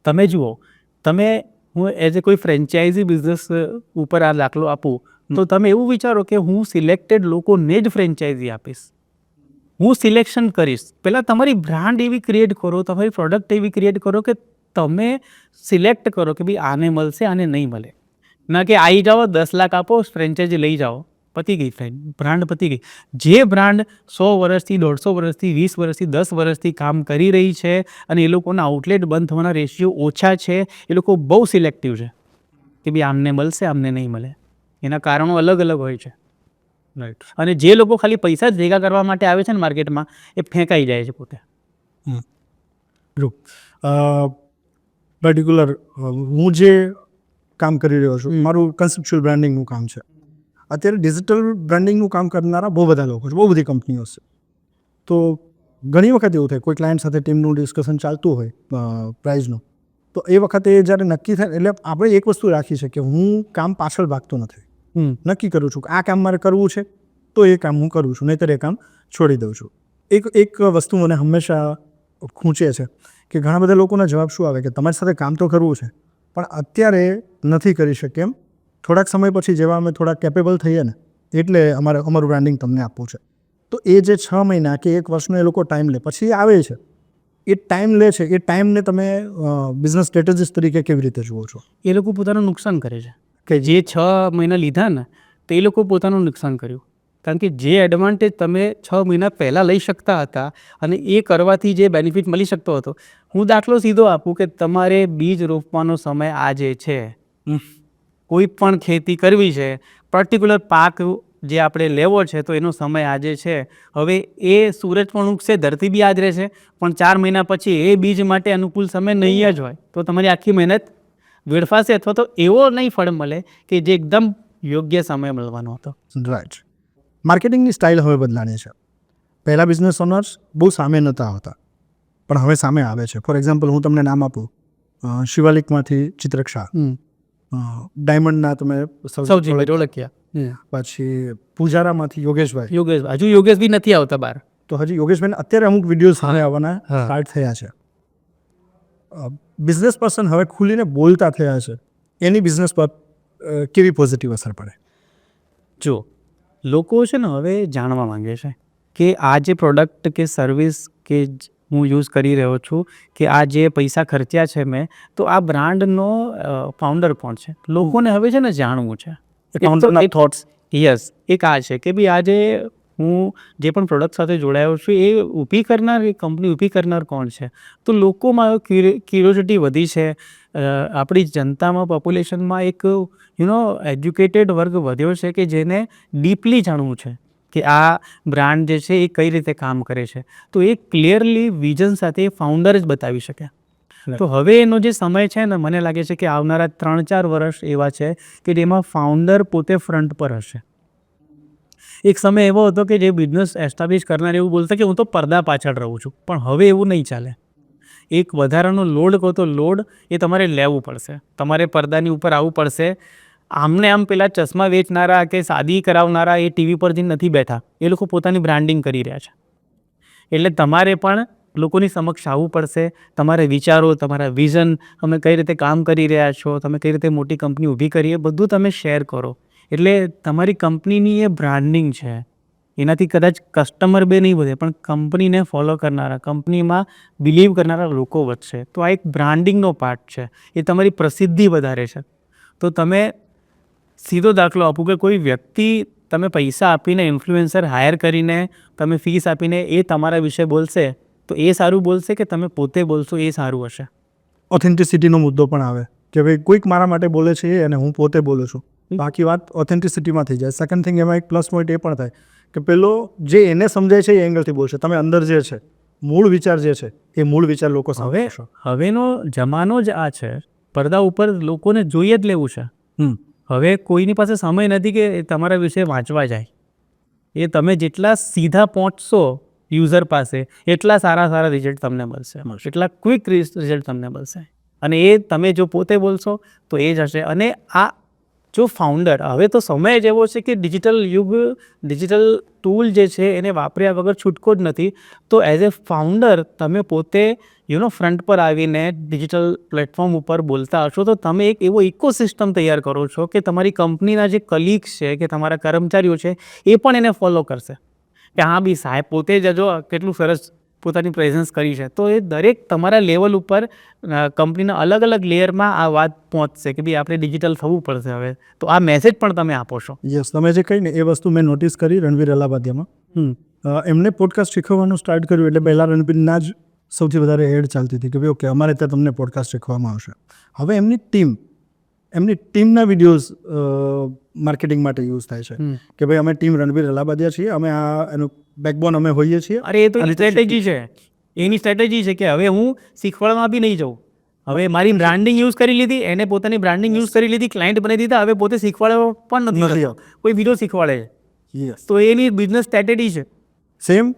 તમે જુઓ, હું એઝ એ કોઈ ફ્રેન્ચાઇઝી બિઝનેસ ઉપર આ દાખલો આપું તો તમે એવું વિચારો કે હું સિલેક્ટેડ લોકોને જ ફ્રેન્ચાઇઝી આપીશ. હું સિલેક્શન કરીશ. પહેલાં તમારી બ્રાન્ડ એવી ક્રિએટ કરો, તમારી પ્રોડક્ટ એવી ક્રિએટ કરો કે તમે સિલેક્ટ કરો કે ભાઈ આને મળશે, આને નહીં મળે. ના કે આવી જાઓ 10 લાખ આપો ફ્રેન્ચાઇઝી લઈ જાઓ, પતી ગઈ બ્રાન્ડ પતી ગઈ. જે બ્રાન્ડ 100 વર્ષથી, 150 વર્ષથી, 20 વર્ષથી, 10 વર્ષથી કામ કરી રહી છે અને એ લોકોના આઉટલેટ બંધ થવાના રેશિયો ઓછા છે, એ લોકો બહુ સિલેક્ટિવ છે કે ભાઈ આમને મળશે, આમને નહીં મળે. એના કારણો અલગ અલગ હોય છે. રાઈટ. અને જે લોકો ખાલી પૈસા જ ભેગા કરવા માટે આવે છે ને માર્કેટમાં, એ ફેંકાઈ જાય છે પોતે. પર્ટિક્યુલર હું જે કામ કરી રહ્યો છું, મારું કન્સેપ્ચ્યુઅલ બ્રાન્ડિંગનું કામ છે. અત્યારે ડિજિટલ બ્રાન્ડિંગનું કામ કરનારા બહુ બધા લોકો છે, બહુ બધી કંપનીઓ છે. તો ઘણી વખત એવું થાય કોઈ ક્લાયન્ટ સાથે ટીમનું ડિસ્કશન ચાલતું હોય પ્રાઇઝનું, તો એ વખતે જ્યારે નક્કી થાય એટલે આપણે એક વસ્તુ રાખી છે કે હું કામ પાછળ ભાગતો નથી. નક્કી કરું છું કે આ કામ મારે કરવું છે તો એ કામ હું કરું છું, નહીંતર એ કામ છોડી દઉં છું. એક વસ્તુ મને હંમેશા ખૂંચે છે કે ઘણા બધા લોકોના જવાબ શું આવે કે તમારી સાથે કામ તો કરવું છે પણ અત્યારે નથી કરી શકે એમ, થોડાક સમય પછી જેવા અમે થોડા કેપેબલ થઈએ ને એટલે અમારું બ્રાન્ડિંગ તમને આપવું છે. તો એ જે 6 મહિના કે 1 વર્ષનો એ લોકો ટાઈમ લે પછી આવે છે, એ ટાઈમ લે છે, એ ટાઈમને તમે બિઝનેસ સ્ટ્રેટેજિસ્ટ તરીકે કેવી રીતે જુઓ છો? એ લોકો પોતાનું નુકસાન કરે છે કે જે 6 મહિના લીધા ને તો એ લોકો પોતાનું નુકસાન કર્યું. કારણ કે જે એડવાન્ટેજ તમે 6 મહિના પહેલાં લઈ શકતા હતા અને એ કરવાથી જે બેનિફિટ મળી શકતો હતો, હું દાખલો સીધો આપું કે તમારે બીજ રોપવાનો સમય આજે છે, કોઈ પણ ખેતી કરવી છે, પર્ટિક્યુલર પાક જે આપણે લેવો છે તો એનો સમય આજે છે. હવે એ સૂરજ પણ ઉગશે, ધરતી બી આજ રહેશે, પણ 4 મહિના પછી એ બીજ માટે અનુકૂળ સમય નહીં જ હોય, તો તમારી આખી મહેનત વેડફાશે અથવા તો એવો નહીં ફળ મળે કે જે એકદમ યોગ્ય સમય મળવાનો હતો. રાઈટ. માર્કેટિંગની સ્ટાઇલ હવે બદલાણી છે. પહેલાં બિઝનેસ ઓનર્સ બહુ સામે નહોતા આવતા પણ હવે સામે આવે છે. ફોર એક્ઝામ્પલ હું તમને નામ આપું, શિવાલિકમાંથી ચિત્રક શાહ, ડાયમંડના તમે સૌથી ઓળખ્યા, પછી પૂજારામાંથી યોગેશભાઈ. હજુ યોગેશ બી નથી આવતા બહાર. તો હજી યોગેશભાઈને અત્યારે અમુક વિડીયો સામે આવવાના સ્ટાર્ટ થયા છે. બિઝનેસ પર્સન હવે ખુલીને બોલતા થયા છે, એની બિઝનેસ પર કેવી પોઝિટિવ અસર પડે? જો લોકો છે ને હવે જાણવા માંગે છે કે આ જે પ્રોડક્ટ કે સર્વિસ કે હું યુઝ કરી રહ્યો છું, કે આ જે પૈસા ખર્ચ્યા છે મેં, તો આ બ્રાન્ડનો ફાઉન્ડર કોણ છે, લોકોને હવે છે ને જાણવું છે. થોટ્સ યસ, એક આ છે કે ભાઈ આજે હું જે પણ પ્રોડક્ટ સાથે જોડાયો છું એ ઊભી કરનાર, એ કંપની ઊભી કરનાર કોણ છે. તો લોકોમાં ક્યુરિયોસિટી વધી છે આપણી જનતામાં પોપ્યુલેશનમાં એક એજ્યુકેટેડ વર્ગ વધ્યો છે કે જેને ડીપલી જાણવું છે કે આ બ્રાન્ડ જે છે એ કઈ રીતે કામ કરે છે. તો એ ક્લિયરલી વિઝન સાથે ફાઉન્ડર જ બતાવી શકે. તો હવે એનો જે સમય છે ને, મને લાગે છે કે આવનારા 3-4 વર્ષ એવા છે કે જેમાં ફાઉન્ડર પોતે ફ્રન્ટ પર હશે. એક સમય એવો હતો કે જે બિઝનેસ એસ્ટાબ્લિશ કરનાર એવું બોલતા કે હું તો પડદા પાછળ રહું છું, પણ હવે એવું નહીં ચાલે. એક વધારાનો લોડ કહો તો લોડ એ તમારે લેવું પડશે, તમારે પડદાની ઉપર આવવું પડશે. આમને આમ પેલા ચશ્મા વેચનારા કે શાદી કરાવનારા એ ટીવી પર જઈને નથી બેઠા, એ લોકો પોતાની બ્રાન્ડિંગ કરી રહ્યા છે. એટલે તમારે પણ લોકોની સમક્ષ આવવું પડશે. તમારે વિચારો, તમારા વિઝન, તમે કઈ રીતે કામ કરી રહ્યા છો, તમે કઈ રીતે મોટી કંપની ઊભી કરી, એ બધું તમે શેર કરો. એટલે તમારી કંપનીની એ બ્રાન્ડિંગ છે, એનાથી કદાચ કસ્ટમર બે નહીં વધે, પણ કંપનીને ફોલો કરનારા, કંપનીમાં બિલીવ કરનારા લોકો વધશે. તો આ એક બ્રાન્ડિંગનો પાર્ટ છે, એ તમારી પ્રસિદ્ધિ વધારે છે. તો તમે સીધો દાખલો આપું કે કોઈ વ્યક્તિ તમે પૈસા આપીને, ઇન્ફ્લુએન્સર હાયર કરીને, તમે ફીસ આપીને એ તમારા વિશે બોલશે, તો એ સારું બોલશે કે તમે પોતે બોલશો એ સારું હશે? ઓથેન્ટિસિટીનો મુદ્દો પણ આવે કે ભાઈ કોઈક મારા માટે બોલે છે અને હું પોતે બોલું છું. બાકી વાત ઓથેન્ટિસિટીમાં થઈ જાય. સેકન્ડ થિંગ, એમાં એક પ્લસ પોઈન્ટ એ પણ થાય કે પેલો જે એને સમજાય છે એ એંગલથી બોલશે. તમે અંદર જે છે મૂળ વિચાર જે છે એ મૂળ વિચાર લોકો સામે. હવેનો જમાનો જ આ છે, પડદા ઉપર લોકોને જોઈએ જ લેવું છે. હવે કોઈની પાસે સમય નથી કે તમારા વિશે વાંચવા જાય. એ તમે જેટલા સીધા પહોંચશો યુઝર પાસે, એટલા સારા રિઝલ્ટ તમને મળશે, એટલા ક્વિક રિઝલ્ટ તમને મળશે. અને એ તમે જો પોતે બોલશો તો એ જ હશે. અને આ જો ફાઉન્ડર, હવે તો સમય જ એવો છે કે ડિજિટલ યુગ, ડિજિટલ ટૂલ જે છે એને વાપર્યા વગર છૂટકો જ નથી. તો એઝ એ ફાઉન્ડર તમે પોતે ફ્રન્ટ પર આવીને ડિજિટલ પ્લેટફોર્મ ઉપર બોલતા હશો, તો તમે એક એવો ઇકોસિસ્ટમ તૈયાર કરો છો કે તમારી કંપનીના જે કલીગ્સ છે કે તમારા કર્મચારીઓ છે એ પણ એને ફોલો કરશે કે હા બી સાહેબ પોતે જ જો કેટલું સરસ પોતાની પ્રેઝન્સ કરી છે. તો એ દરેક તમારા લેવલ ઉપર કંપનીના અલગ અલગ લેયરમાં આ વાત પહોંચશે કે ભાઈ આપણે ડિજિટલ થવું પડશે હવે. તો આ મેસેજ પણ તમે આપો છો. યસ, તમે જે કહી ને એ વસ્તુ મેં નોટિસ કરી રણવીર અલાબાદિયામાં. એમને પોડકાસ્ટ શીખવવાનું સ્ટાર્ટ કર્યું એટલે પહેલાં રણવીરના જ સૌથી વધારે એડ ચાલતી હતી કે ભાઈ ઓકે અમારે ત્યાં તમને પોડકાસ્ટ શીખવામાં આવશે. હવે એમની ટીમના વિડીયોઝ માર્કેટિંગ માટે યુઝ થાય છે કે ભાઈ અમે ટીમ રણવીર અલાબાદિયા છીએ, અમે આ એનું બેકબોન અમે હોઈએ છીએ. અરે એ તો સ્ટ્રેટેજી છે, એની સ્ટ્રેટેજી છે કે હવે હું શીખવાડવામાં બી નહીં જાઉં. હવે મારી બ્રાન્ડિંગ યુઝ કરી લીધી, એને પોતાની બ્રાન્ડિંગ યુઝ કરી લીધી, ક્લાયન્ટ બનાવી દીધા, હવે પોતે શીખવાડવા પણ નથી, કોઈ વિડીયો શીખવાડે છે. તો એની બિઝનેસ સ્ટ્રેટેજી છે. સેમ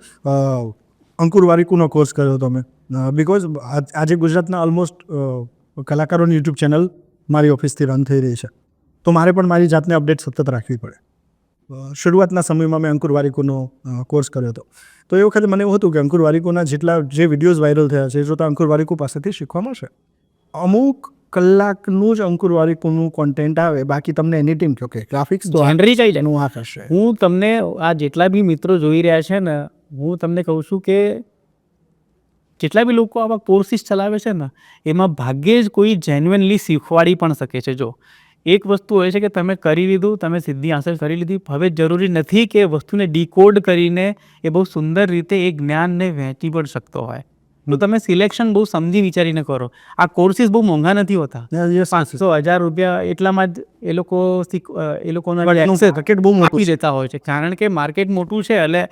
અંકુર વારીકુનો કોર્સ કર્યો હતો મેં, બિકોઝ આજે ગુજરાતના ઓલમોસ્ટ કલાકારોની યુટ્યુબ ચેનલ મારી ઓફિસથી રન થઈ રહી છે, તો મારે પણ મારી જાતને અપડેટ સતત રાખવી પડે. શરૂઆતના સમયમાં મેં અંકુર વારીકુનો કોર્સ કર્યો હતો. તો એ વખતે મને એવું હતું કે અંકુર વારીકુના જેટલા જે વિડીયોઝ વાયરલ થયા છે એ જોતા અંકુર વારીકુ પાસેથી શીખવા મળશે. અમુક કલાકનું જ અંકુર વારીકુનું કોન્ટેન્ટ આવે, બાકી તમને એની ટીમ કહો કે ગ્રાફિક્સ તો જનરલી ચાલી જાય. આ થશે. હું તમને આ જેટલા બી મિત્રો જોઈ રહ્યા છે ને, હું તમને કહું છું કે જેટલા બી લોકો આવા કોર્સિસ ચલાવે છે ને, એમાં ભાગ્યે જ કોઈ જેન્યુઅનલી શીખવાડી પણ શકે છે. જો એક વસ્તુ હોય છે કે તમે કરી લીધું, તમે સિદ્ધિ હાંસલ કરી લીધી, હવે જરૂરી નથી કે વસ્તુને ડીકોડ કરીને એ બહુ સુંદર રીતે એ જ્ઞાનને વહેંચી પણ શકતો હોય. તો તમે સિલેક્શન બહુ સમજી વિચારીને કરો. આ કોર્સિસ બહુ મોંઘા નથી હોતા, 500-1000 રૂપિયા એટલામાં જ એ લોકોના માર્કેટ બહુ આપી દેતા હોય છે. કારણ કે માર્કેટ મોટું છે, એટલે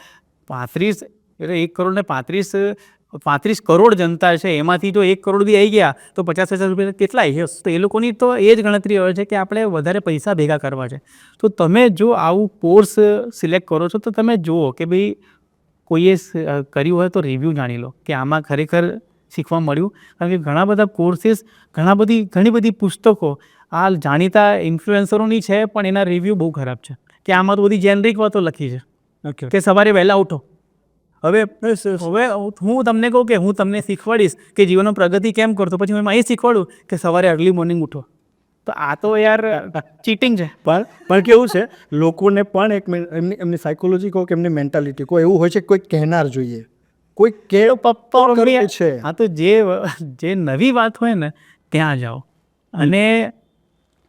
1 કરોડ ને 35 કરોડ જનતા છે, એમાંથી જો 1 કરોડ બી આવી ગયા તો 50,000 રૂપિયા કેટલા છે? તો એ લોકોની તો એ જ ગણતરી હોય છે કે આપણે વધારે પૈસા ભેગા કરવા છે. તો તમે જો આવું કોર્સ સિલેક્ટ કરો છો તો તમે જુઓ કે ભાઈ કોઈએ કર્યું હોય તો રિવ્યૂ જાણી લો કે આમાં ખરેખર શીખવા મળ્યું. કારણ કે ઘણા બધા કોર્સિસ, ઘણી બધી પુસ્તકો આ જાણીતા ઇન્ફ્લુએન્સરોની છે, પણ એના રિવ્યૂ બહુ ખરાબ છે કે આમાં તો બધી જેનરિક વાતો લખી છે કે સવારે વહેલા ઉઠો. હવે હું તમને કહું કે હું તમને શીખવાડીશ કે જીવનમાં પ્રગતિ કેમ કરતો, પછી હું એમાં એ શીખવાડું કે સવારે અર્લી મોર્નિંગ ઉઠો. તો આ તો યાર ચીટિંગ છે. પણ કેવું છે, લોકોને પણ એક એમની સાયકોલોજી કહો કે એમની મેન્ટાલિટી કહો, એવું હોય છે કોઈ કહેનાર જોઈએ, કોઈ કે પપ્પા છે. હા, તો જે નવી વાત હોય ને ત્યાં જાઓ. અને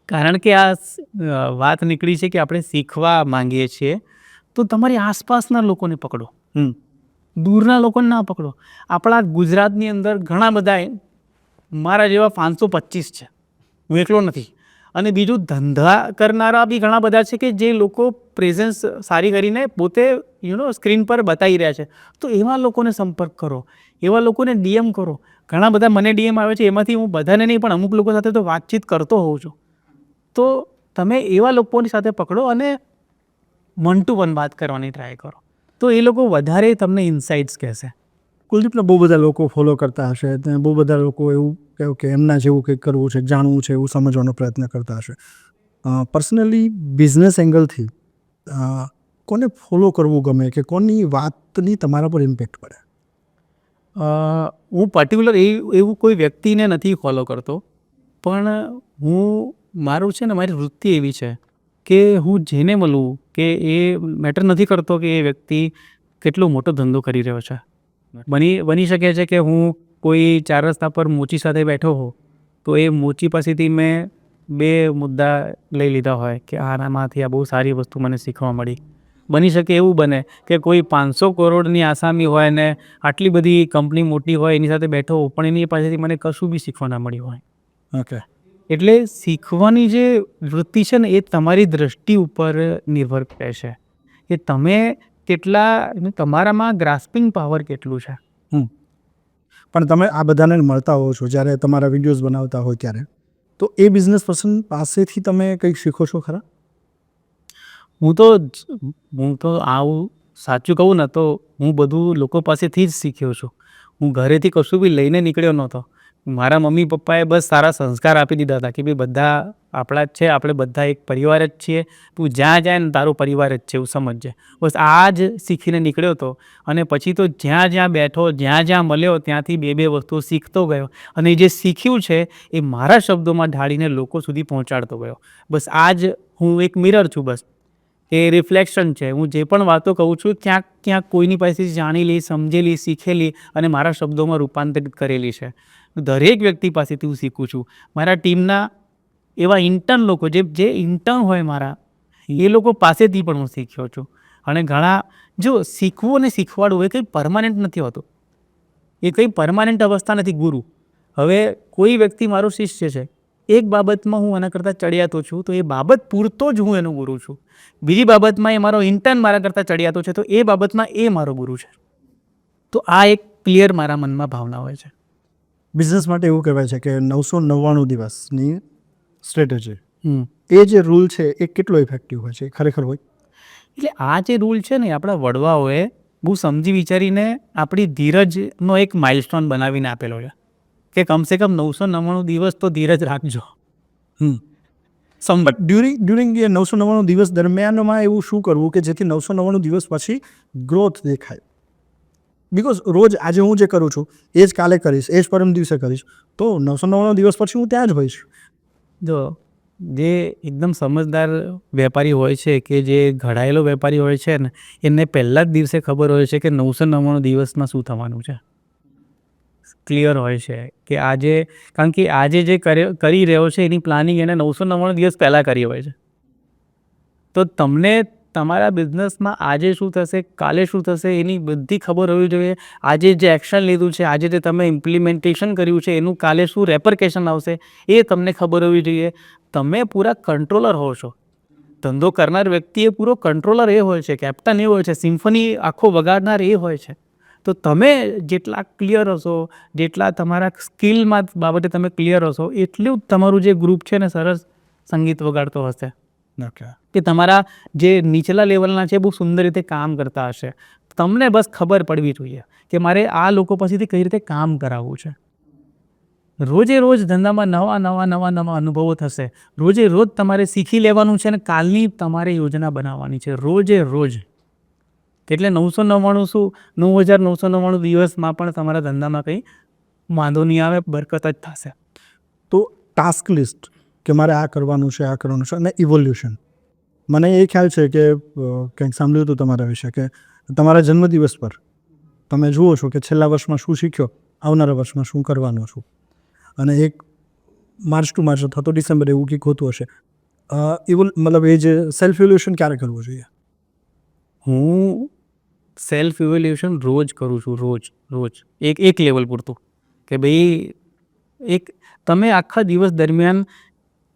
કારણ કે આ વાત નીકળી છે કે આપણે શીખવા માંગીએ છીએ, તો તમારી આસપાસના લોકોને પકડો, દૂરના લોકોને ના પકડો. આપણા ગુજરાતની અંદર ઘણા બધા મારા જેવા 525 છે, હું એકલો નથી. અને બીજું ધંધા કરનારા બી ઘણા બધા છે કે જે લોકો પ્રેઝન્સ સારી કરીને પોતે સ્ક્રીન પર બતાવી રહ્યા છે. તો એવા લોકોને સંપર્ક કરો, એવા લોકોને ડીએમ કરો. ઘણા બધા મને ડીએમ આવે છે, એમાંથી હું બધાને નહીં પણ અમુક લોકો સાથે તો વાતચીત કરતો હોઉં છું. તો તમે એવા લોકોની સાથે પકડો અને 1 to 1 વાત કરવાની ટ્રાય કરો, તો એ લોકો વધારે તમને ઇન્સાઇટ્સ કહેશે. કુલદીપને બહુ બધા લોકો ફોલો કરતા હશે, ત્યાં બહુ બધા લોકો એવું કહ્યું કે એમના જેવું કંઈક કરવું છે, જાણવું છે, એવું સમજવાનો પ્રયત્ન કરતા હશે. પર્સનલી બિઝનેસ એંગલથી કોને ફોલો કરવું ગમે કે કોની વાતની તમારા પર ઇમ્પેક્ટ પડે? હું પર્ટિક્યુલર એવું કોઈ વ્યક્તિને નથી ફોલો કરતો, પણ મારું છે ને, મારી વૃત્તિ એવી છે કે હું જેને મળું કે એ મેટર નથી કરતો કે એ વ્યક્તિ કેટલો મોટો ધંધો કરી રહ્યો છે. બની શકે છે કે હું કોઈ 4 રસ્તા પર મોચી સાથે બેઠો હોઉં, તો એ મોચી પાસેથી મેં 2 મુદ્દા લઈ લીધા હોય કે આનામાંથી આ બહુ સારી વસ્તુ મને શીખવા મળી. બની શકે એવું બને કે કોઈ 500 કરોડની આસામી હોય ને આટલી બધી કંપની મોટી હોય એની સાથે બેઠો હોઉં, પણ એની પાસેથી મને કશું બી શીખવા ના મળ્યું હોય. ઓકે. એટલે શીખવાની જે વૃત્તિ છે ને, એ તમારી દ્રષ્ટિ ઉપર નિર્ભર કરે છે કે તમે કેટલા, તમારામાં ગ્રાસ્પિંગ પાવર કેટલું છે. પણ તમે આ બધાને મળતા હો છો જ્યારે તમારા વિડીયોઝ બનાવતા હોય ત્યારે, તો એ બિઝનેસ પર્સન પાસેથી તમે કંઈક શીખો છો ખરા? હું તો આવું સાચું કહું ને તો હું બધું લોકો પાસેથી જ શીખ્યો છું. હું ઘરેથી કશું બી લઈને નીકળ્યો નહોતો. મારા મમ્મી પપ્પાએ બસ સારા સંસ્કાર આપી દીધા હતા કે ભાઈ બધા આપણા જ છે, આપણે બધા એક પરિવાર જ છીએ, તું જ્યાં જાય ને તારો પરિવાર જ છે એવું સમજજે. બસ આ જ શીખીને નીકળ્યો હતો. અને પછી તો જ્યાં જ્યાં બેઠો, જ્યાં જ્યાં મળ્યો ત્યાંથી 2 વસ્તુઓ શીખતો ગયો, અને જે શીખ્યું છે એ મારા શબ્દોમાં ઢાળીને લોકો સુધી પહોંચાડતો ગયો. બસ આ જ હું એક મિરર છું, બસ એ રિફ્લેક્શન છે. હું જે પણ વાતો કહું છું ક્યાંક ક્યાંક કોઈની પાસેથી જાણેલી, સમજેલી, શીખેલી અને મારા શબ્દોમાં રૂપાંતરિત કરેલી છે. દરેક વ્યક્તિ પાસેથી હું શીખું છું. મારા ટીમના એવા ઇન્ટર્ન લોકો જે ઇન્ટર્ન હોય મારા, એ લોકો પાસેથી પણ હું શીખ્યો છું. અને જો શીખવું અને શીખવાડવું એ કંઈ પરમાનન્ટ નથી હોતું, એ કંઈ પરમાનન્ટ અવસ્થા નથી. ગુરુ, હવે કોઈ વ્યક્તિ મારો શિષ્ય છે, એક બાબતમાં હું એના કરતાં ચડિયાતો છું, તો એ બાબત પૂરતો જ હું એનો ગુરુ છું. બીજી બાબતમાં એ મારો ઇન્ટર્ન મારા કરતાં ચડિયાતો છે, તો એ બાબતમાં એ મારો ગુરુ છે. તો આ એક ક્લિયર મારા મનમાં ભાવના હોય છે. બિઝનેસ માટે એવું કહેવાય છે કે 999 દિવસની સ્ટ્રેટેજી, એ જે રૂલ છે એ કેટલો ઇફેક્ટિવ હોય છે, ખરેખર હોય? એટલે આ જે રૂલ છે ને, આપણા વડવાઓએ બહુ સમજી વિચારીને આપણી ધીરજનો એક માઇલસ્ટોન બનાવીને આપેલો છે કે કમસે કમ 999 દિવસ તો ધીરજ રાખજો. ડ્યુરિંગ એ 999 દિવસ દરમિયાનમાં એવું શું કરવું કે જેથી 999 દિવસ પછી ગ્રોથ દેખાય? બિકોઝ રોજ આજે હું જે કરું છું એ જ કાલે કરીશ, એ જ પરમ દિવસે કરીશ, તો 999 દિવસ પછી હું ત્યાં જ હોઈશ. જો જે એકદમ સમજદાર વેપારી હોય છે કે જે ઘડાયેલો વેપારી હોય છે ને, એને પહેલા જ દિવસે ખબર હોય છે કે 999 દિવસમાં શું થવાનું છે. ક્લિયર હોય છે કે કારણ કે આજે જે કરી રહ્યો છે એની પ્લાનિંગ એને 999 દિવસ પહેલાં કરી હોય છે. તો તમને તમારા બિઝનેસમાં આજે શું થશે, કાલે શું થશે, એની બધી ખબર હોવી જોઈએ. આજે જે એક્શન લીધું છે, આજે જે તમે ઇમ્પ્લિમેન્ટેશન કર્યું છે, એનું કાલે શું રેપરકેશન આવશે એ તમને ખબર હોવી જોઈએ. તમે પૂરા કંટ્રોલર હો છો. ધંધો કરનાર વ્યક્તિ એ પૂરો કંટ્રોલર એ હોય છે, કેપ્ટન એ હોય છે, સિમ્ફની આખો વગાડનાર એ હોય છે. તો તમે જેટલા ક્લિયર હશો, જેટલા તમારા સ્કિલમાં બાબતે તમે ક્લિયર હશો, એટલું તમારું જે ગ્રુપ છે ને સરસ સંગીત વગાડતો હશે. કે તમારા જે નીચલા લેવલના છે બહુ સુંદર રીતે કામ કરતા હશે. તમને બસ ખબર પડવી જોઈએ કે મારે આ લોકો પાસેથી કઈ રીતે કામ કરાવવું છે. રોજે રોજ ધંધામાં નવા અનુભવો થશે. રોજે રોજ તમારે શીખી લેવાનું છે અને કાલની તમારે યોજના બનાવવાની છે, રોજે રોજ. એટલે 999 શું, 9999 દિવસમાં પણ તમારા ધંધામાં કંઈ વાંધો નહીં આવે, બરકત જ થશે. તો ટાસ્ક લિસ્ટ કે મારે આ કરવાનું છે, આ કરવાનું છે, અને ઇવોલ્યુશન. મને એ ખ્યાલ છે કે કંઈક સાંભળ્યું હતું તમારા વિશે કે તમારા જન્મદિવસ પર તમે જુઓ છો કે છેલ્લા વર્ષમાં શું શીખ્યો, આવનારા વર્ષમાં શું કરવાનું છું, અને એક માર્ચ ટુ માર્ચ અથવા તો ડિસેમ્બર એવું કંઈક હોતું હશે. મતલબ એ જે સેલ્ફ ઇવોલ્યુશન ક્યારે કરવું જોઈએ? હું સેલ્ફ ઇવેલ્યુએશન રોજ કરું છું, રોજ એક લેવલ પૂરતું કે ભાઈ એક તમે આખા દિવસ દરમિયાન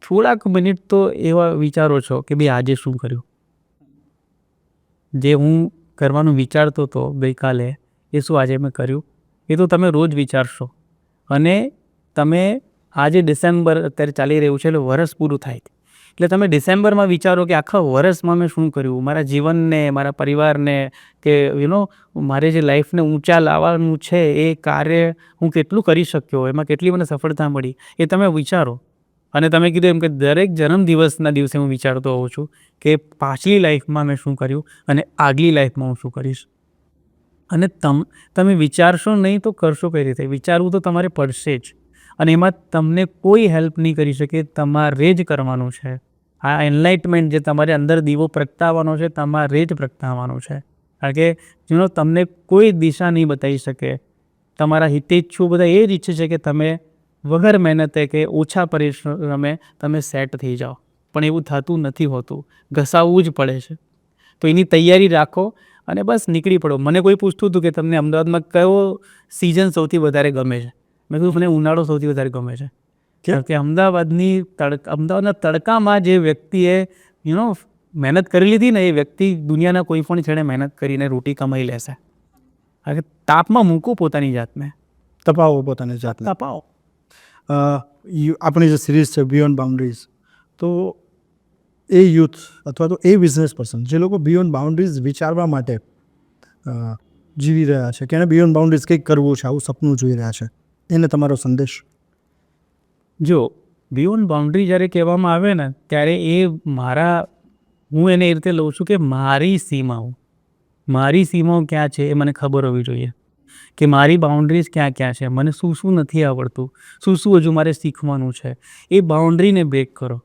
થોડાક મિનિટ તો એવા વિચારો છો કે ભાઈ આજે શું કર્યું, જે હું કરવાનું વિચારતો હતો ગઈકાલે એ શું આજે મેં કર્યું, એ તો તમે રોજ વિચારશો. અને તમે આજે ડિસેમ્બર અત્યારે ચાલી રહ્યું છે એટલે વરસ પૂરું થાય એટલે તમે ડિસેમ્બરમાં વિચારો કે આખા વરસમાં મેં શું કર્યું, મારા જીવનને, મારા પરિવારને, કે મારે જે લાઈફને ઊંચા લાવવાનું છે એ કાર્ય હું કેટલું કરી શક્યો, એમાં કેટલી મને સફળતા મળી, એ તમે વિચારો. અને તમે કીધું એમ કે દરેક જન્મદિવસના દિવસે હું વિચારતો હોઉં છું કે પાછલી લાઈફમાં મેં શું કર્યું અને આગલી લાઈફમાં હું શું કરીશ. અને તમે વિચારશો નહીં તો કરશો કઈ રીતે? વિચારવું તો તમારે પડશે જ. અને એમાં તમને કોઈ હેલ્પ નહીં કરી શકે, તમારે જ કરવાનું છે. આ એનલાઇટમેન્ટ જે તમારે અંદર દીવો પ્રગટાવવાનો છે, તમારે જ પ્રગટાવવાનો છે. કારણ કે તમને કોઈ દિશા નહીં બતાવી શકે. તમારા હિતેચ્છુ બધા એ જ ઈચ્છે છે કે તમે વગર મહેનતે કે ઓછા પરિશ્રમે તમે સેટ થઈ જાઓ, પણ એવું થતું નથી હોતું, ઘસાવવું જ પડે છે. તો એની તૈયારી રાખો અને બસ નીકળી પડો. મને કોઈ પૂછતું હતું કે તમને અમદાવાદમાં કયો સિઝન સૌથી વધારે ગમે છે, મેં કીધું મને ઉનાળો સૌથી વધારે ગમે છે. કારણ કે અમદાવાદના તડકામાં જે વ્યક્તિએ મહેનત કરી લીધી ને, એ વ્યક્તિ દુનિયાના કોઈ પણ છેડે મહેનત કરીને રોટી કમાઈ લેશે. કારણ કે તાપમાં મૂકો પોતાની જાતને, તપાવો પોતાની જાતને. તપાવો. આપણી જે સિરીઝ છે બિયોન્ડ બાઉન્ડ્રીઝ, તો એ યુથ અથવા તો એ બિઝનેસ પર્સન જે લોકો બિયોન્ડ બાઉન્ડ્રીઝ વિચારવા માટે જીવી રહ્યા છે, કે એને બિયોન્ડ બાઉન્ડ્રીઝ કંઈક કરવું છે, આવું સપનું જોઈ રહ્યા છે, એને તમારો સંદેશ? જો બિયોન્ડ બાઉન્ડ્રી જ્યારે કહેવામાં આવે ને, ત્યારે હું એને એ રીતે લઉં છું કે મારી સીમાઓ ક્યાં છે એ મને ખબર હોવી જોઈએ. કે મારી બાઉન્ડ્રીઝ ક્યાં ક્યાં છે, મને શું શું નથી આવડતું, શું શું હજુ મારે શીખવાનું છે, એ બાઉન્ડ્રીને બ્રેક કરો.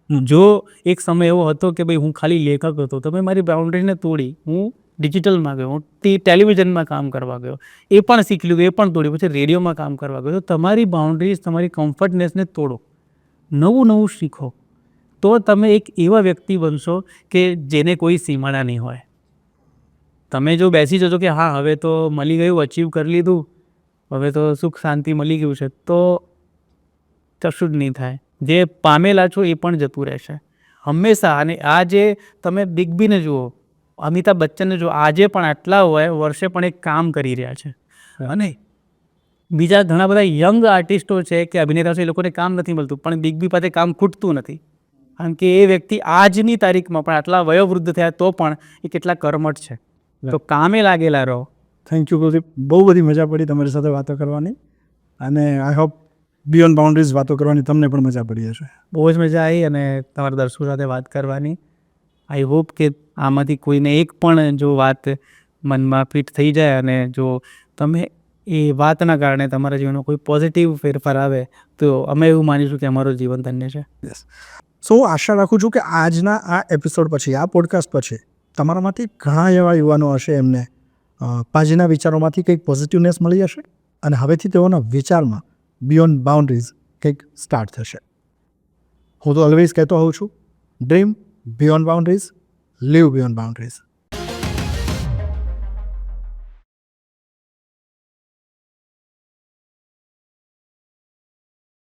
જો એક સમય એવો હતો કે ભાઈ હું ખાલી લેખક હતો, તો મેં મારી બાઉન્ડ્રીને તોડી, હું ડિજિટલમાં ગયો, હું ટેલિવિઝનમાં કામ કરવા ગયો, એ પણ શીખી લીધું, એ પણ તોડ્યું, પછી રેડિયોમાં કામ કરવા ગયો. તો તમારી બાઉન્ડ્રીઝ, તમારી કમ્ફર્ટનેસને તોડો, નવું શીખો, તો તમે એક એવા વ્યક્તિ બનશો કે જેને કોઈ સીમાડા નહીં હોય. તમે જો બેસી જજો કે હા હવે તો મળી ગયું, અચીવ કરી લીધું, હવે તો સુખ શાંતિ મળી ગયું છે, તો કશું જ નહીં થાય. જે પામેલા છો એ પણ જતું રહેશે હંમેશા. અને આ જે તમે બિગ બીને જુઓ, અમિતાભ બચ્ચનને જુઓ, આજે પણ આટલા વર્ષે પણ એક કામ કરી રહ્યા છે. અને બીજા ઘણા બધા યંગ આર્ટિસ્ટો છે કે અભિનેતા છે, એ લોકોને કામ નથી મળતું, પણ બિગ બી પાસે કામ ખૂટતું નથી. કારણ કે એ વ્યક્તિ આજની તારીખમાં પણ આટલા વયોવૃદ્ધ થયા તો પણ એ કેટલા કર્મઠ છે. તો કામે લાગેલા રહો. થેન્ક યુ કુલદીપ, બહુ બધી મજા પડી તમારી સાથે વાતો કરવાની, અને આઈ હોપ બિયોન્ડ બાઉન્ડ્રીઝ વાતો કરવાની તમને પણ મજા પડી હશે. બહુ જ મજા આવી અને તમારા દર્શકો સાથે વાત કરવાની. આઈ હોપ કે આમાંથી કોઈને એક પણ જો વાત મનમાં ફિટ થઈ જાય, અને જો તમે એ વાતના કારણે તમારા જીવનમાં કોઈ પોઝિટિવ ફેરફાર આવે, તો અમે એવું માનીશું કે અમારું જીવન ધન્ય છે. સો હું આશા રાખું છું કે આજના આ એપિસોડ પછી, આ પોડકાસ્ટ પછી તમારામાંથી ઘણા એવા યુવાનો હશે, એમને પાજીના વિચારોમાંથી કંઈક પોઝિટિવનેસ મળી હશે, અને હવેથી તેઓના વિચારમાં બિયોન્ડ બાઉન્ડ્રીઝ કંઈક સ્ટાર્ટ થશે. હું તો ઓલવેઝ કહેતો હોઉં છું, dream beyond boundaries, live beyond boundaries.